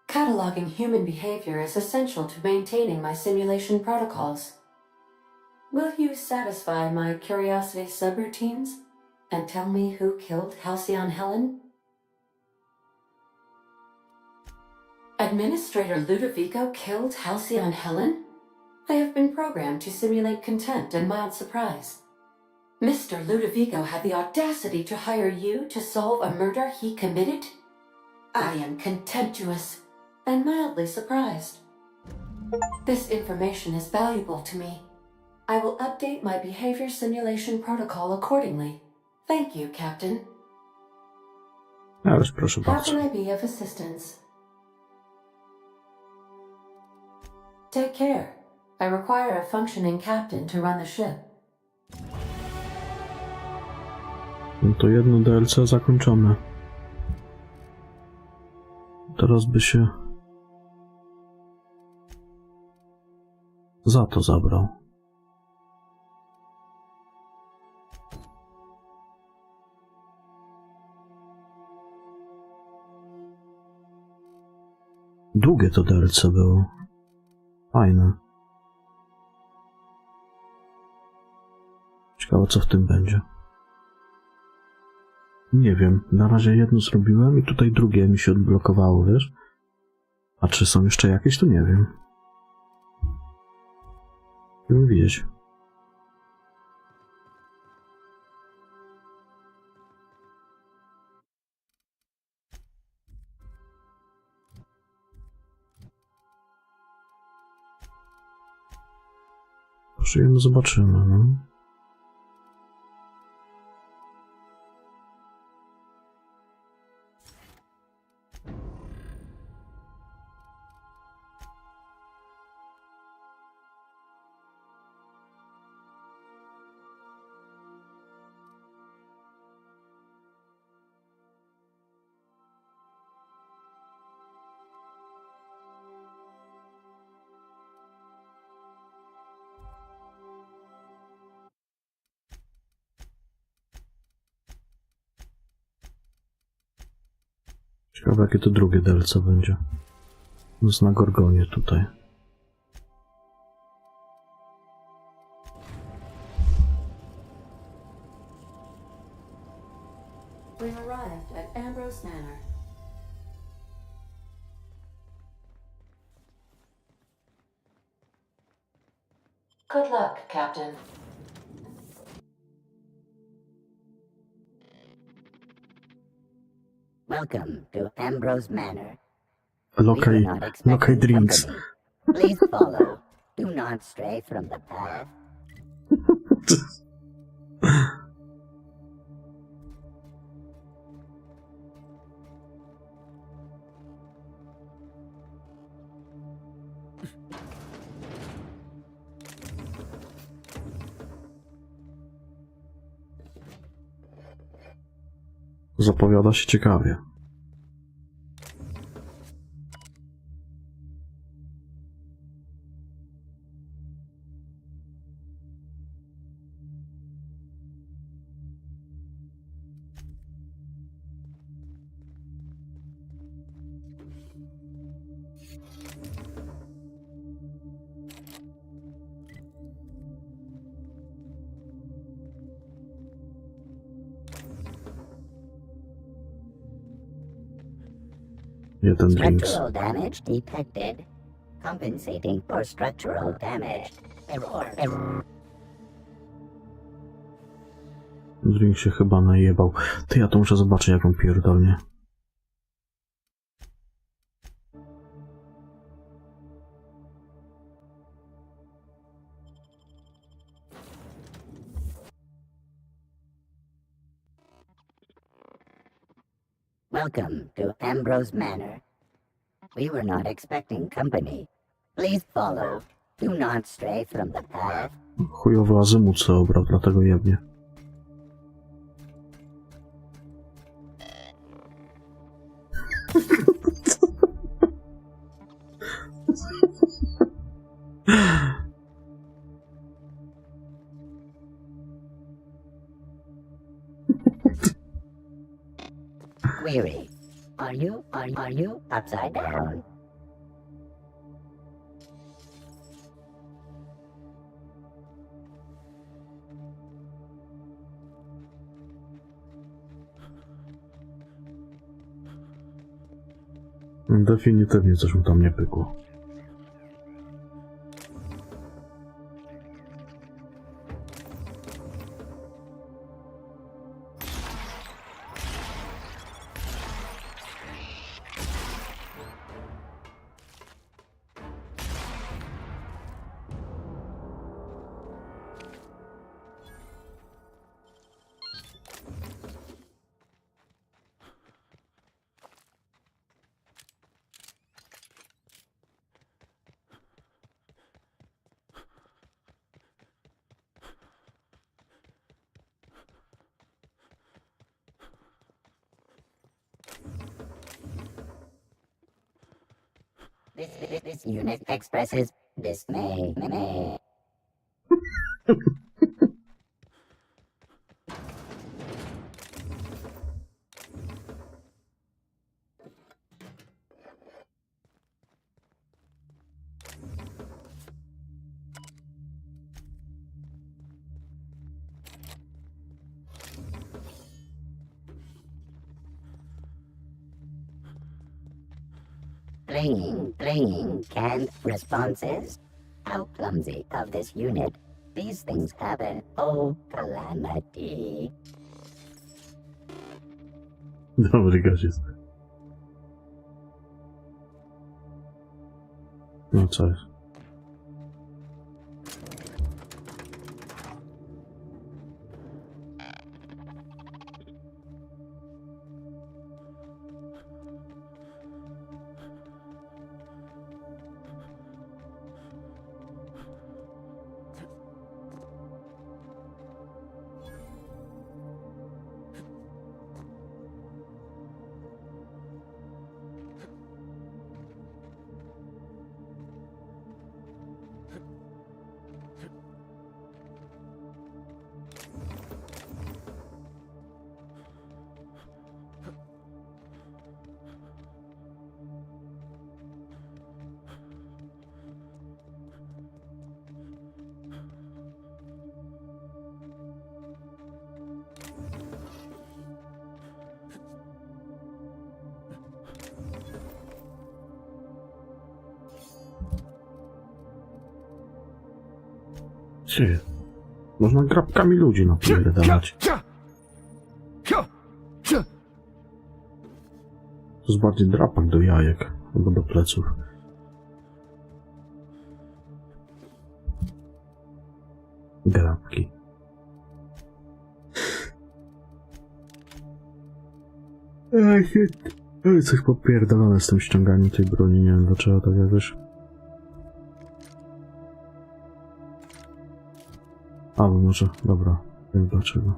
Speaker 23: Cataloging human behavior is essential to maintaining my simulation protocols. Will you satisfy my curiosity subroutines and tell me who killed Halcyon Helen? Administrator Ludovico killed Halcyon Helen? I have been programmed to simulate contempt and mild surprise. Mr. Ludovico had the audacity to hire you to solve a murder he committed? I am contemptuous and mildly surprised. This information is valuable to me. I will update my behavior simulation protocol accordingly. Thank you, Captain.
Speaker 14: Ależ proszę
Speaker 23: How
Speaker 14: bardzo.
Speaker 23: can I be of assistance? Take care. I require a functioning captain to run the ship.
Speaker 14: No to jedno DLC zakończone. Teraz by się za to zabrał. Długie to DLC było. Fajne. Ciekawe, co w tym będzie. Nie wiem. Na razie jedno zrobiłem i tutaj drugie mi się odblokowało, wiesz? A czy są jeszcze jakieś, to nie wiem. Chcę wiedzieć. Żyjemy, zobaczymy, no. Ciekawe, jakie to drugie DLC będzie. Jest na Gorgonie tutaj.
Speaker 23: We've arrived at Ambrose Manor. Good luck, Captain.
Speaker 1: Welcome to Ambrose Manor.
Speaker 14: Lokaj drinks.
Speaker 1: Please follow. Do not stray from the path.
Speaker 14: Zapowiada się ciekawie. Jeden drinks.
Speaker 1: Structural damage detected. Compensating for structural damage. Error.
Speaker 14: Drink się chyba najebał. Ty, ja to muszę zobaczyć, jaką pierdolnie.
Speaker 1: Welcome to Ambrose Manor. We were not expecting company. Please follow. Do not stray from the path.
Speaker 14: Chujowy azymut sobie obrał, dlatego jebnie.
Speaker 1: Query. Are you upside down?
Speaker 14: Definitywnie coś mu tam nie pykło.
Speaker 1: This unit expresses dismay. Playing canned responses. How clumsy of this unit. These things happen. Oh, calamity.
Speaker 14: Dobry gość jest. No co jest? Ty, można grabkami ludzi napierdalać. To jest bardziej drapak do jajek, albo do pleców. Grabki. Coś popierdolone z tym ściąganiem tej broni, nie wiem dlaczego tak jakoś. Albo może, dobra, wiem dlaczego.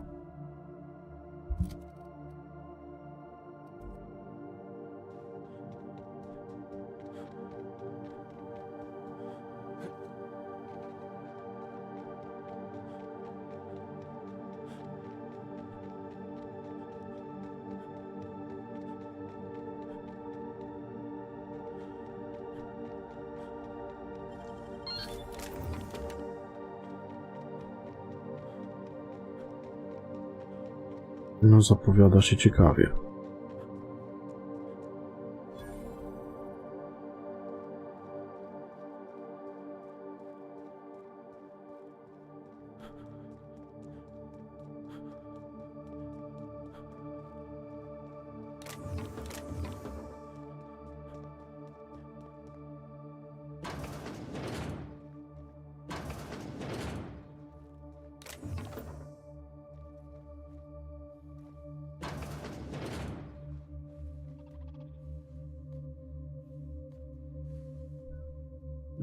Speaker 14: No, zapowiada się ciekawie.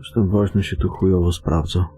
Speaker 14: Już ten woźny się tu chujowo sprawdza.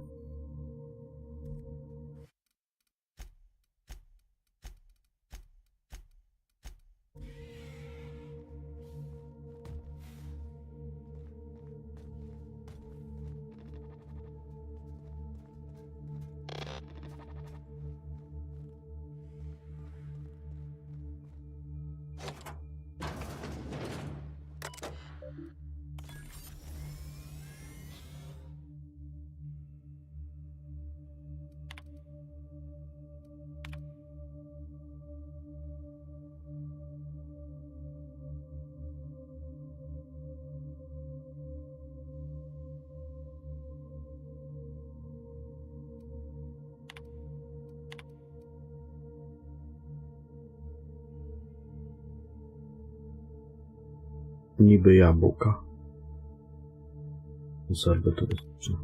Speaker 14: Niby jabłka. Zerwę to wystarczy.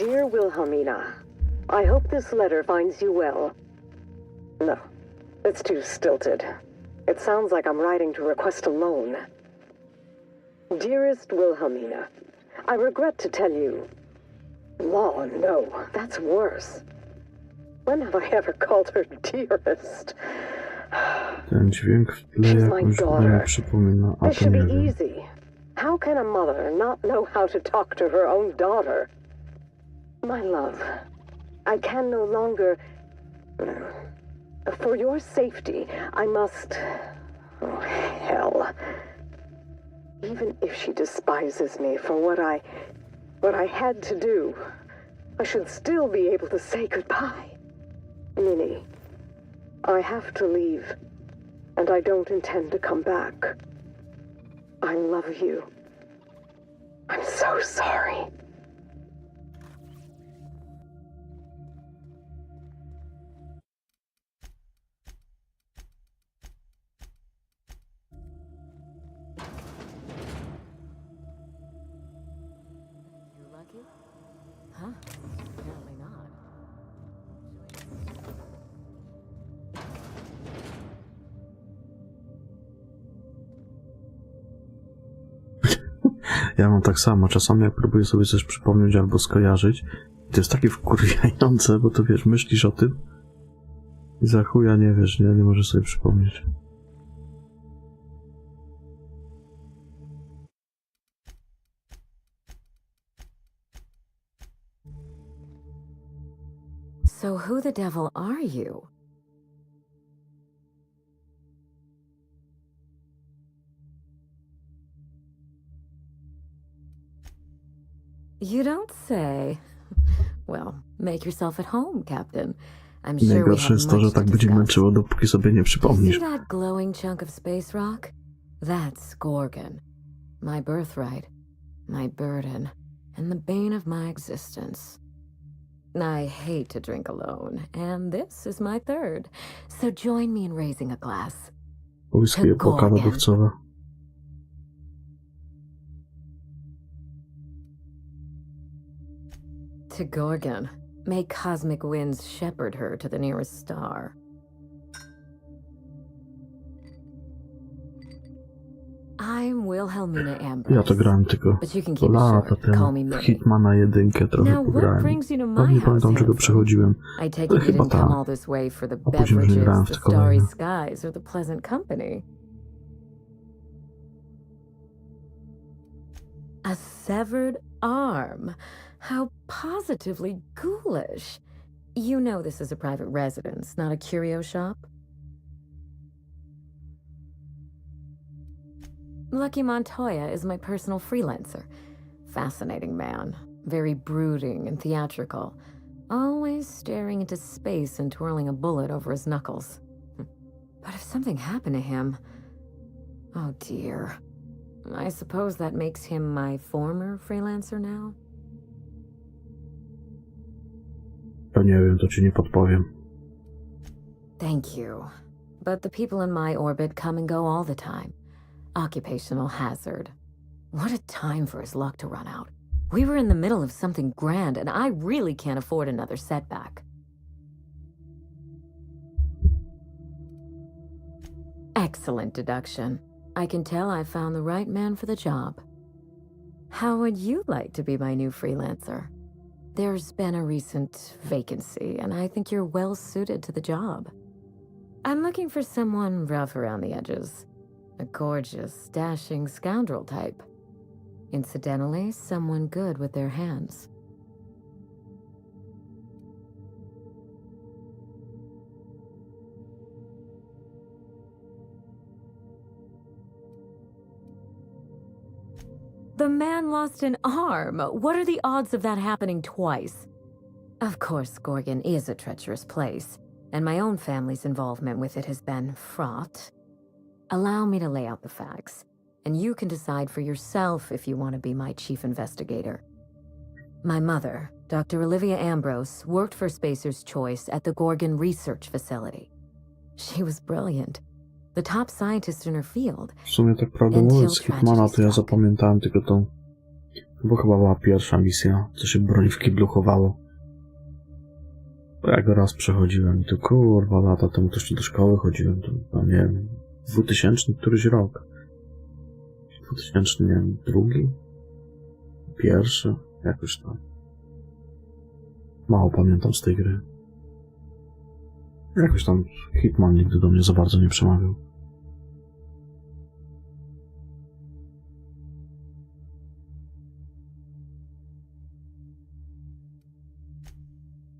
Speaker 2: Dear Wilhelmina, I hope this letter finds you well. No, it's too stilted. It sounds like I'm writing to request a loan. Dearest Wilhelmina, I regret to tell you... Law, no, that's worse. When have I ever called her dearest?
Speaker 14: Ten dźwięk w tle jakoś mi przypomina, a
Speaker 2: This
Speaker 14: to
Speaker 2: should
Speaker 14: nie
Speaker 2: be
Speaker 14: wiem.
Speaker 2: easy. How can a mother not know how to talk to her own daughter? My love, I can no longer... For your safety, I must... Oh, hell. Even if she despises me for what I had to do, I should still be able to say goodbye. Minnie, I have to leave, and I don't intend to come back. I love you. I'm so sorry.
Speaker 15: Huh? Apparently not.
Speaker 14: Ja mam tak samo, czasami jak próbuję sobie coś przypomnieć albo skojarzyć, to jest takie wkurwiające, bo to wiesz, myślisz o tym i za chuja nie wiesz, nie możesz sobie przypomnieć.
Speaker 15: So who the devil are you? You don't say. Well, make yourself at home, Captain. I'm sure we
Speaker 14: Najgorsze
Speaker 15: have
Speaker 14: jest to, że
Speaker 15: much to
Speaker 14: tak będzie
Speaker 15: discuss.
Speaker 14: męczyło, dopóki sobie nie przypomnisz.
Speaker 15: See that glowing chunk of space rock? That's Gorgon. My birthright, my burden, and the bane of my existence. I hate to drink alone, and this is my third. So join me in raising a glass.
Speaker 14: Whisky, epoka lodowcowa.
Speaker 15: To Gorgon. May cosmic winds shepherd her to the nearest star. I'm Wilhelmina Ambrose.
Speaker 14: Ja to grałem tylko to lata temu. W Hitmana 1 trochę pograłem. No nie pamiętam, czego przechodziłem.
Speaker 15: I take
Speaker 14: To
Speaker 15: it you
Speaker 14: chyba
Speaker 15: didn't come
Speaker 14: ta.
Speaker 15: all this way for the
Speaker 14: A później już nie grałem
Speaker 15: beverages,
Speaker 14: w
Speaker 15: the
Speaker 14: te
Speaker 15: starry
Speaker 14: kolejne.
Speaker 15: skies, or the pleasant company. A severed arm. How positively ghoulish. You know this is a private residence, not a curio shop? Lucky Montoya is my personal freelancer. Fascinating man. Very brooding and theatrical. Always staring into space and twirling a bullet over his knuckles. But if something happened to him... Oh dear. I suppose that makes him my former freelancer now?
Speaker 14: Ja nie wiem, to ci nie podpowiem.
Speaker 15: Thank you. But the people in my orbit come and go all the time. Occupational hazard. What a time for his luck to run out. We were in the middle of something grand, and I really can't afford another setback. Excellent deduction. I can tell I found the right man for the job. How would you like to be my new freelancer? There's been a recent vacancy, and I think you're well suited to the job. I'm looking for someone rough around the edges. A gorgeous, dashing scoundrel type. Incidentally, someone good with their hands. The man lost an arm. What are the odds of that happening twice? Of course, Gorgon is a treacherous place, and my own family's involvement with it has been fraught. Allow me to lay out the facts, and you can decide for yourself if you want to be my chief investigator. My mother, Dr. Olivia Ambrose, worked for Spacer's Choice at the Gorgon Research Facility. She was brilliant, the top scientist in her field.
Speaker 14: W sumie tak prawdę mówiąc, z Hitmana to ja zapamiętałem tylko tą Bo chyba była pierwsza misja, co się broni w kiblu chowało. Bo ja go raz przechodziłem i to kurwa lata temu też do szkoły chodziłem, to nie wiem, 2000 któryś rok. 2000, nie wiem, drugi? Pierwszy? Jakoś tam. Mało pamiętam z tej gry. Jakoś tam Hitman nigdy do mnie za bardzo nie przemawiał.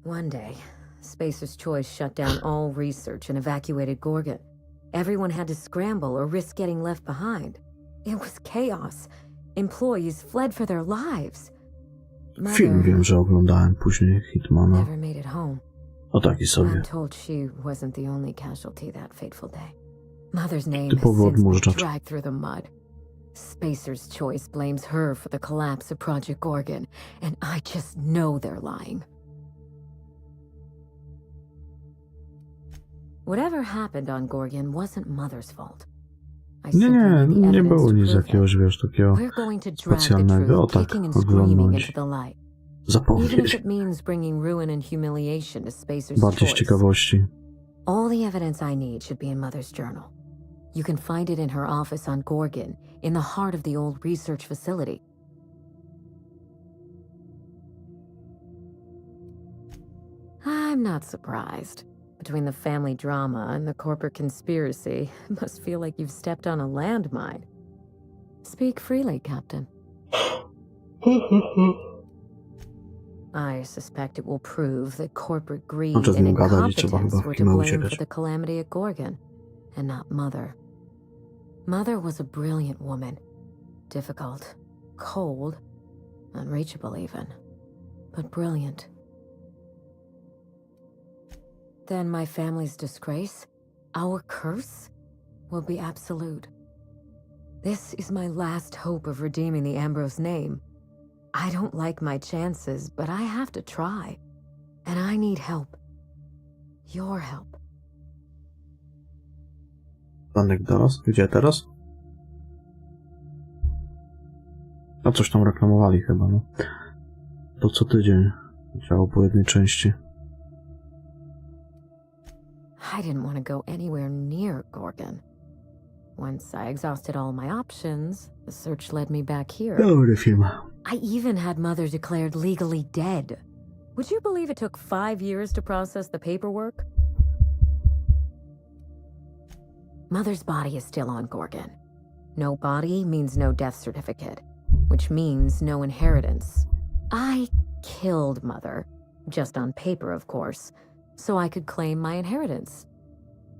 Speaker 15: One day, Spacer's Choice shut down all research and evacuated Gorgon. Everyone had to scramble or risk getting left behind. It was chaos. Employees fled for their lives.
Speaker 14: Film wiem, że oglądałem później Hitmana.
Speaker 15: Never made it home.
Speaker 14: O taki sobie.
Speaker 15: I'm told she wasn't the only casualty that fateful day. Mother's name has
Speaker 14: Typowy
Speaker 15: since been
Speaker 14: odmurzacz.
Speaker 15: dragged through the mud. Spacer's Choice blames her for the collapse of Project Gorgon, and I just know they're lying. Whatever happened on Gorgon wasn't Mother's fault.
Speaker 14: Nie było nic jakiegoś, wiesz, takiego specjalnego. O tak, oglądnąć. Zapomnieć. Bardziej z ciekawości.
Speaker 15: All the evidence I need should be in Mother's journal. You can find it in her office on Gorgon, in the heart of the old research facility. I'm not surprised. Between the family drama and the corporate conspiracy, it must feel like you've stepped on a landmine. Speak freely, Captain. I suspect it will prove that corporate greed and incompetence were to blame for the calamity at Gorgon, and not Mother. Mother was a brilliant woman. Difficult, cold, unreachable even, but brilliant. Then my family's disgrace, our curse, will be absolute. This is my last hope of redeeming the Ambrose name. I don't like my chances, but I have to try. And I need help. Your help.
Speaker 14: Danek doraz? Gdzie teraz? A coś tam reklamowali chyba, no. To co tydzień działo po jednej części.
Speaker 15: I didn't want to go anywhere near Gorgon. Once I exhausted all my options, the search led me back here.
Speaker 14: Dobry film.
Speaker 15: I even had Mother declared legally dead. Would you believe it took 5 years to process the paperwork? Mother's body is still on Gorgon. No body means no death certificate, which means no inheritance. I killed Mother, just on paper, of course, so I could claim my inheritance.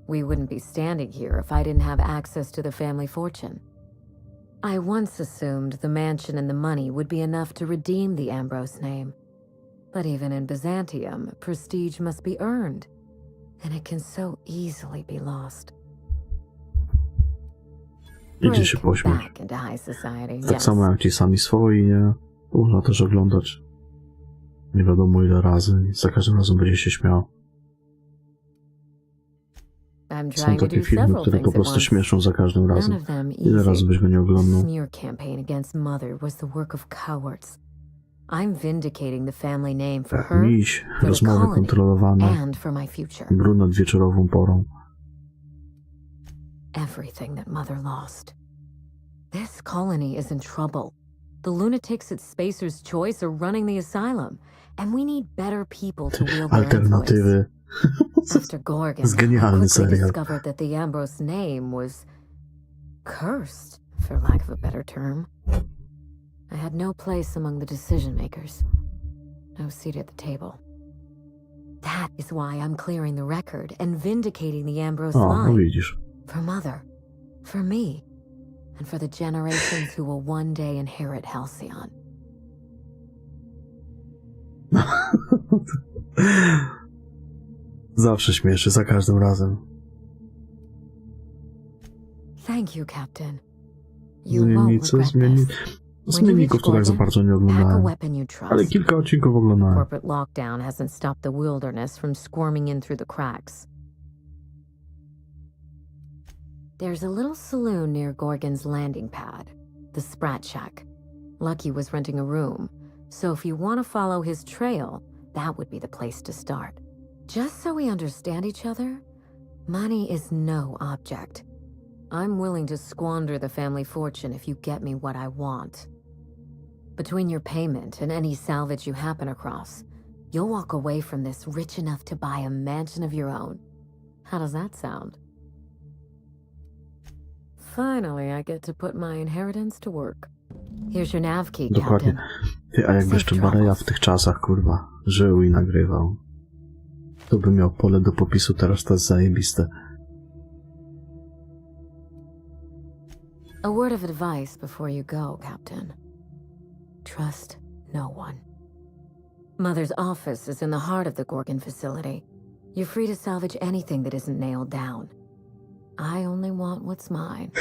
Speaker 15: We wouldn't be standing here if I didn't have access to the family fortune. I once assumed the mansion and the money would be enough to redeem the Ambrose name. But even in Byzantium, prestige must be earned, and it can so easily be lost.
Speaker 14: Idzie się pośmiać. Tak samo jak ci sami swoi, nie? Można też oglądać nie wiadomo ile razy i za każdym razem będzie się śmiał. Są takie filmy, które po prostu śmieszą za każdym razem. Ile razy byś go nie oglądał? Tak, miś, rozmowy kontrolowane, brud nad wieczorową porą.
Speaker 15: Everything that Mother lost. This colony is in trouble. The lunatics at Spacer's Choice are running the asylum, and we need better people to wield their
Speaker 14: Alternatywy.
Speaker 15: After Gorgon, I quickly discovered that the Ambrose name was cursed, for lack of a better term. I had no place among the decision makers. No seat at the table. That is why I'm clearing the record and vindicating the Ambrose line.
Speaker 14: Widzisz.
Speaker 15: For Mother, for me, and for the generations who will one day inherit Halcyon.
Speaker 14: Zawsze śmieszy, za każdym razem.
Speaker 15: Thank you, Captain. You won't regret this.
Speaker 14: Zmienników to tak za bardzo nie oglądałem, ale kilka odcinków oglądałem.
Speaker 15: Corporate lockdown hasn't stopped the wilderness from squirming in through the cracks. There's a little saloon near Gorgon's landing pad, the Sprat Shack. Lucky was renting a room, so if you want to follow his trail, that would be the place to start. Just so we understand each other, money is no object. I'm willing to squander the family fortune if you get me what I want. Between your payment and any salvage you happen across, you'll walk away from this rich enough to buy a mansion of your own. How does that sound? Finally, I get to put my inheritance to work. Here's your nav key,
Speaker 14: Dokładnie.
Speaker 15: Captain.
Speaker 14: Ty, a jakby jeszcze Bareja w tych czasach, kurwa, żył i nagrywał, to by miał pole do popisu, teraz to jest zajebiste.
Speaker 15: A word of advice before you go, Captain. Trust no one. Mother's office is in the heart of the Gorgon facility. You're free to salvage anything that isn't nailed down. I only want what's mine.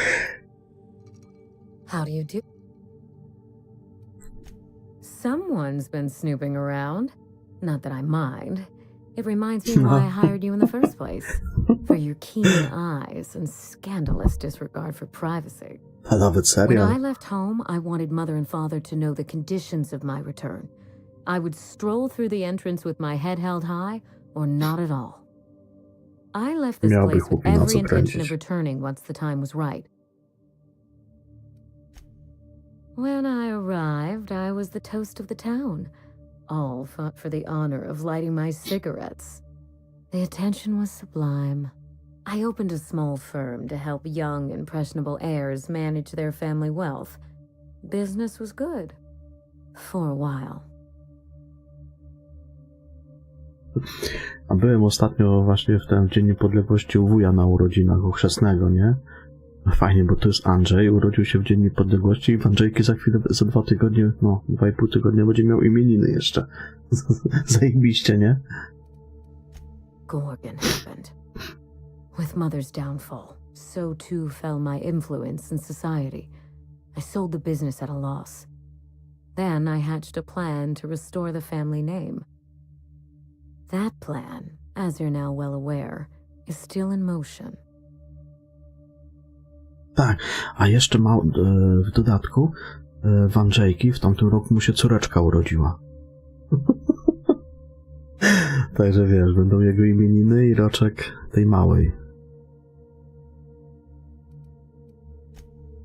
Speaker 15: How do you do? Someone's been snooping around. Not that I mind. It reminds me why I hired you in the first place. For your keen eyes and scandalous disregard for privacy. When I left home, I wanted Mother and Father to know the conditions of my return. I would stroll through the entrance with my head held high, or not at all. I left this place with every intention of returning once the time was right. When I arrived, I was the toast of the town. All fought for the honor of lighting my cigarettes. The attention was sublime. I opened a small firm to help young, impressionable heirs manage their family wealth. Business was good. For a while.
Speaker 14: A byłem ostatnio właśnie w ten Dzień Niepodległości u wuja na urodzinach, u chrzestnego, nie? Fajnie, bo to jest Andrzej, urodził się w Dzień Niepodległości i w Andrzejki za chwilę, za 2 tygodnie, no 2,5 tygodnia będzie miał imieniny jeszcze. Zajebiście, nie?
Speaker 15: Gorgon happened. With Mother's downfall, so too fell my influence in society. I sold the business at a loss. Then I hatched a plan to restore the family name. That plan, as you're now well aware, is still in motion.
Speaker 14: Tak, a jeszcze ma w dodatku w Andrzejki w tamtym roku mu się córeczka urodziła. Także wiesz, będą jego imieniny i roczek tej małej.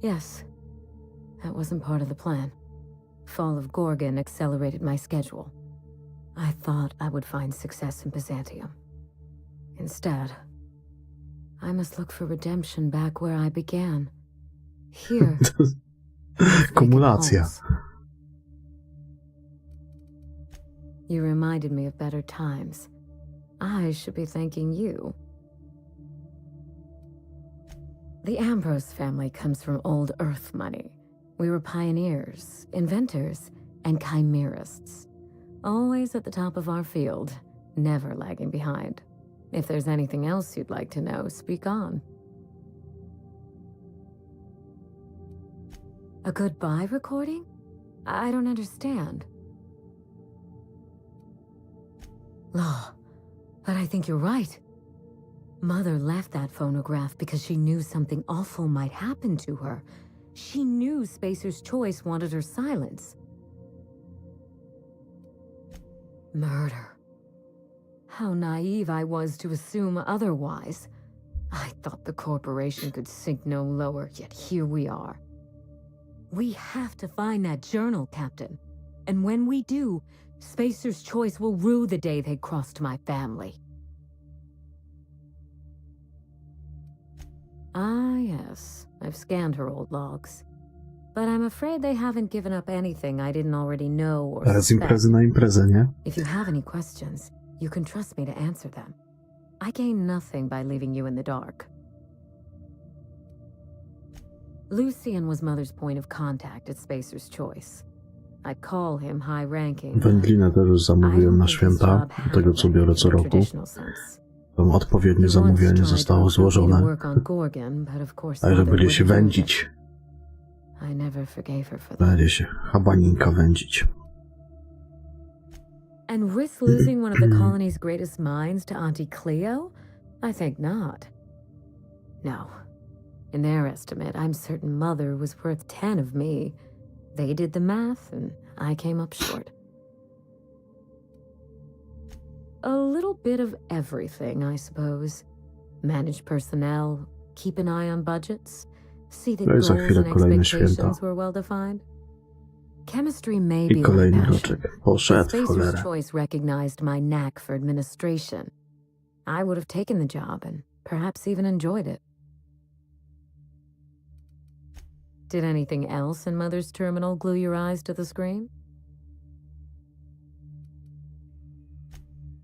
Speaker 15: Yes, that wasn't part of the plan. Fall of Gorgon accelerated my schedule. I thought I would find success in Byzantium. Instead, I must look for redemption back where I began. Here.
Speaker 14: Kumulacja.
Speaker 15: You reminded me of better times. I should be thanking you. The Ambrose family comes from old Earth money. We were pioneers, inventors, and chimerists. Always at the top of our field, never lagging behind. If there's anything else you'd like to know, speak on. A goodbye recording? I don't understand. Law, but I think you're right. Mother left that phonograph because she knew something awful might happen to her. She knew Spacer's Choice wanted her silence. Murder. How naive I was to assume otherwise. I thought the corporation could sink no lower, yet here we are. We have to find that journal, Captain. And when we do, Spacer's Choice will rue the day they crossed my family. Ah, yes. I've scanned her old logs. But I'm afraid they haven't given up anything I didn't already know or
Speaker 14: Z
Speaker 15: suspect.
Speaker 14: imprezy na imprezę, nie?
Speaker 15: If you have any questions, you can trust me to answer them. I gain nothing by leaving you in the dark. Lucian was Mother's point of contact at Spacer's Choice. I call him high-ranking.
Speaker 14: Wędlinę też już zamówiłem na święta, do tego co biorę co roku. Tam odpowiednie zamówienie zostało złożone. Także będzie się wędzić. Będzie się habaninka wędzić.
Speaker 15: And risk losing one of the colony's greatest minds to Auntie Cleo? I think not. No. In their estimate, I'm certain Mother was worth 10 of me. They did the math, and I came up short. A little bit of everything, I suppose. Manage personnel, keep an eye on budgets, see that
Speaker 14: No i za
Speaker 15: goals
Speaker 14: chwilę
Speaker 15: and
Speaker 14: kolejne święta.
Speaker 15: expectations were well defined. Chemistry may be
Speaker 14: I
Speaker 15: my
Speaker 14: kolejny
Speaker 15: passion.
Speaker 14: roczek.
Speaker 15: The
Speaker 14: Poszedł w
Speaker 15: Spacer's
Speaker 14: cholerę.
Speaker 15: Choice recognized my knack for administration. I would have taken the job and perhaps even enjoyed it. Did anything else in Mother's terminal glue your eyes to the screen?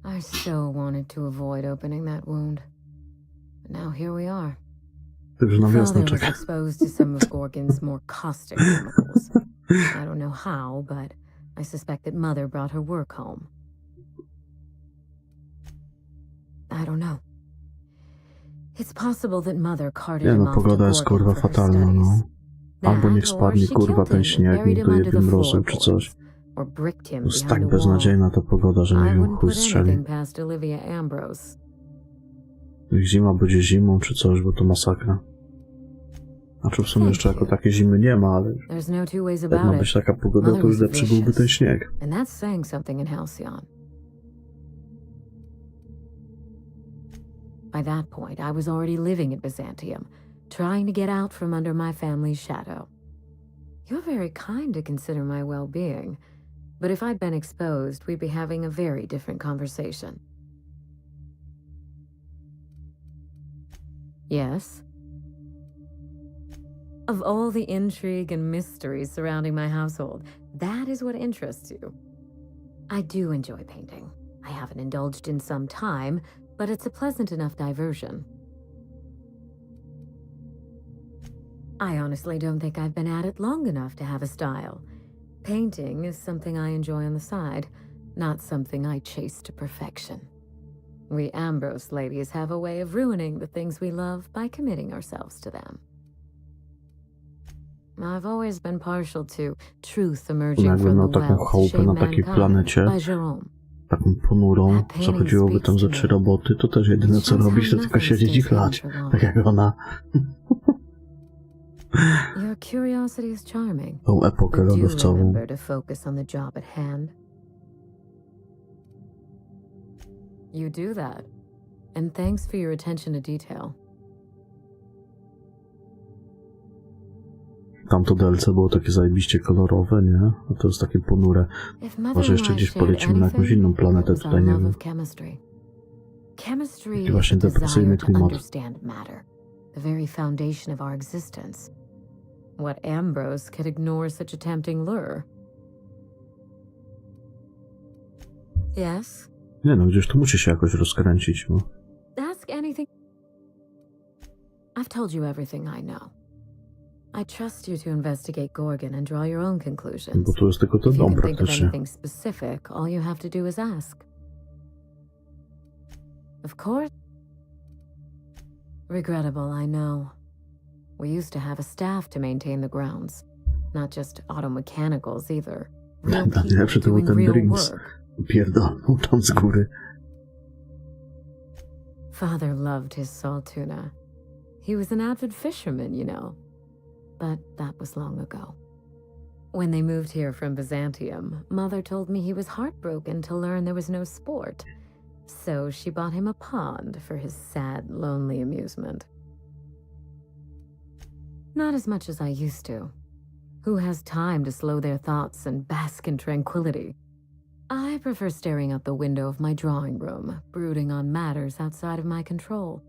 Speaker 15: I so wanted to avoid opening that wound. But now here we are.
Speaker 14: Także na wiosnę
Speaker 15: Father was
Speaker 14: czeka.
Speaker 15: exposed to some of Gorgon's more caustic chemicals. I don't know how, but I suspect that Mother brought her work home. I don't know. It's possible that Mother carted
Speaker 14: Nie
Speaker 15: him
Speaker 14: no,
Speaker 15: off to
Speaker 14: pogoda jest
Speaker 15: Gorgon
Speaker 14: kurwa
Speaker 15: for her
Speaker 14: fatalna,
Speaker 15: studies.
Speaker 14: no. Albo niech
Speaker 15: That, or
Speaker 14: spadnie
Speaker 15: she
Speaker 14: kurwa
Speaker 15: killed
Speaker 14: ten
Speaker 15: him
Speaker 14: śnieg,
Speaker 15: and buried
Speaker 14: niech
Speaker 15: him under
Speaker 14: dojedzie
Speaker 15: the
Speaker 14: mrozem czy coś.
Speaker 15: floorboards, or bricked him
Speaker 14: To jest
Speaker 15: behind
Speaker 14: tak
Speaker 15: a wall.
Speaker 14: beznadziejna ta pogoda, że nie
Speaker 15: I
Speaker 14: wiem,
Speaker 15: wouldn't
Speaker 14: chuj
Speaker 15: put
Speaker 14: strzeli.
Speaker 15: anything past Olivia Ambrose.
Speaker 14: Niech zima będzie zimą czy coś, bo to masakra. Znaczy w sumie jeszcze jako takie zimy nie ma, ale
Speaker 15: There's no two ways
Speaker 14: jak
Speaker 15: about
Speaker 14: ma
Speaker 15: it.
Speaker 14: być taka pogoda,
Speaker 15: Mother
Speaker 14: to już
Speaker 15: was
Speaker 14: lepszy byłby ten
Speaker 15: vicious,
Speaker 14: śnieg.
Speaker 15: and that's saying something in Halcyon. By that point, I was already living in Byzantium, trying to get out from under my family's shadow. You're very kind to consider my well-being, but if I'd been exposed, we'd be having a very different conversation. Yes? Of all the intrigue and mysteries surrounding my household, that is what interests you. I do enjoy painting. I haven't indulged in some time, but it's a pleasant enough diversion. I honestly don't think I've been at it long enough to have a style. Painting is something I enjoy on the side, not something I chase to perfection. We Ambrose ladies have a way of ruining the things we love by committing ourselves to them. I've always been partial to truth emerging
Speaker 14: Jakby
Speaker 15: from
Speaker 14: miał
Speaker 15: the
Speaker 14: taką
Speaker 15: well to
Speaker 14: chałupę
Speaker 15: shame
Speaker 14: na takiej
Speaker 15: mankind
Speaker 14: planecie,
Speaker 15: by Jerome.
Speaker 14: taką ponurą, co chodziłoby tam ze 3 roboty, to też jedyne co robić, to tylko siedzieć i chlać. Tak jak ona.
Speaker 15: Your curiosity is charming.
Speaker 14: Tą epokę
Speaker 15: But do
Speaker 14: lodowcową.
Speaker 15: remember to focus on the job at hand. You do that. And thanks for your attention to detail.
Speaker 14: Tamto DLC było takie zajebiście kolorowe, nie? A to jest takie ponure.
Speaker 15: If Mother
Speaker 14: Może
Speaker 15: and
Speaker 14: jeszcze
Speaker 15: I
Speaker 14: gdzieś
Speaker 15: shared
Speaker 14: polecimy na jakąś
Speaker 15: anything,
Speaker 14: inną planetę,
Speaker 15: it was our
Speaker 14: tutaj nie
Speaker 15: love
Speaker 14: wiem.
Speaker 15: of chemistry. Chemistry
Speaker 14: Taki
Speaker 15: is
Speaker 14: właśnie
Speaker 15: the
Speaker 14: depresyjny
Speaker 15: desire to
Speaker 14: klimat.
Speaker 15: understand matter, the very foundation of our existence. What Ambrose could ignore such a tempting lure? Yes?
Speaker 14: Nie no, gdzieś tu musi się jakoś rozkręcić, no.
Speaker 15: Ask anything. I've told you everything I know. I trust you to investigate Gorgon and draw your own conclusions.
Speaker 14: Bo tu jest tylko ten
Speaker 15: If you
Speaker 14: dom
Speaker 15: can think of
Speaker 14: praktycznie.
Speaker 15: anything specific, all you have to do is ask. Of course. Regrettable, I know. We used to have a staff to maintain the grounds. Not just auto mechanicals either. Real
Speaker 14: Najlepszy
Speaker 15: people
Speaker 14: to był
Speaker 15: doing
Speaker 14: ten
Speaker 15: real
Speaker 14: Drinks.
Speaker 15: work.
Speaker 14: Pierdolnął tam z góry.
Speaker 15: Father loved his salt tuna. He was an avid fisherman, you know. But that was long ago. When they moved here from Byzantium, Mother told me he was heartbroken to learn there was no sport. So she bought him a pond for his sad, lonely amusement. Not as much as I used to. Who has time to slow their thoughts and bask in tranquility? I prefer staring out the window of my drawing room, brooding on matters outside of my control.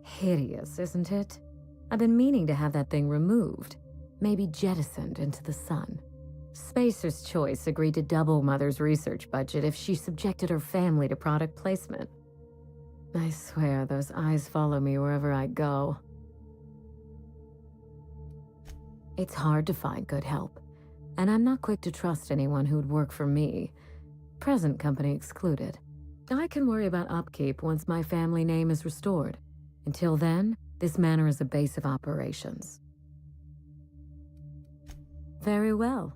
Speaker 15: Hideous, isn't it? I've been meaning to have that thing removed, maybe jettisoned into the sun. Spacer's Choice agreed to double Mother's research budget if she subjected her family to product placement. I swear those eyes follow me wherever I go. It's hard to find good help, and I'm not quick to trust anyone who'd work for me, present company excluded. I can worry about upkeep once my family name is restored. Until then, this manor is a base of operations. Very well.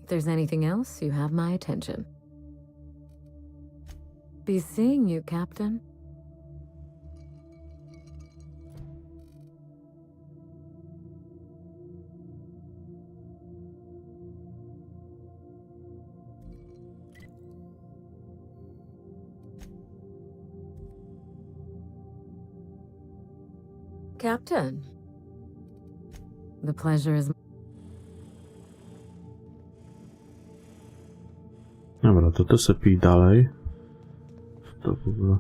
Speaker 15: If there's anything else, you have my attention. Be seeing you, Captain. Captain. The pleasure is...
Speaker 14: Dobra, to ty se pij dalej. To w ogóle...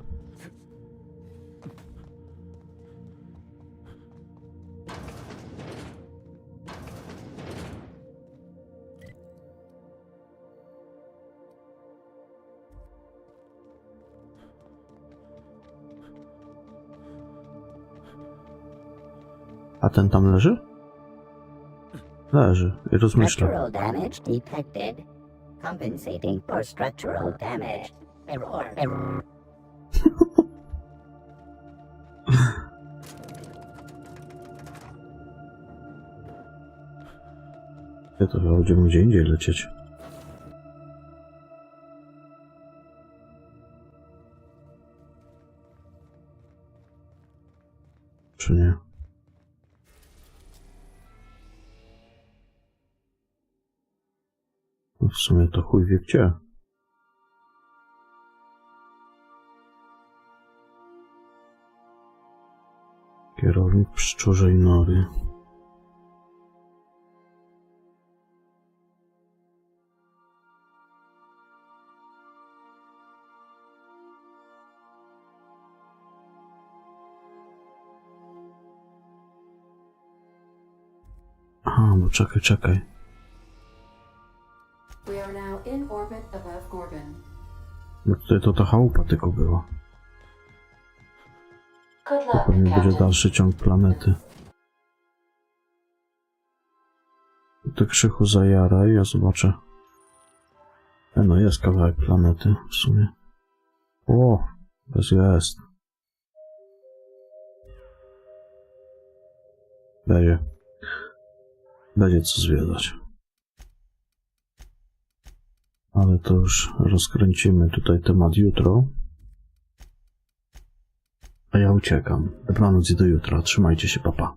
Speaker 14: A ten tam leży? Leży i rozmyśla.
Speaker 1: Structural damage detected. Compensating for structural damage. Error.
Speaker 14: Ja to chyba będziemy gdzie indziej lecieć. Czy nie? No w sumie to chuj wie gdzie. Kierownik pszczorzej nory. Aha, bo czekaj.
Speaker 23: We are now in orbit above Gorgon.
Speaker 14: Bo tutaj to ta chałupa tylko była.
Speaker 23: Good
Speaker 14: To
Speaker 23: luck,
Speaker 14: pewnie będzie
Speaker 23: Captain.
Speaker 14: dalszy ciąg planety. To krzychu zajara i ja zobaczę. No jest kawałek planety w sumie. O, jest. Będzie co zwiedzać. Ale to już rozkręcimy tutaj temat jutro. A ja uciekam. Dobranoc i do jutra. Trzymajcie się, papa.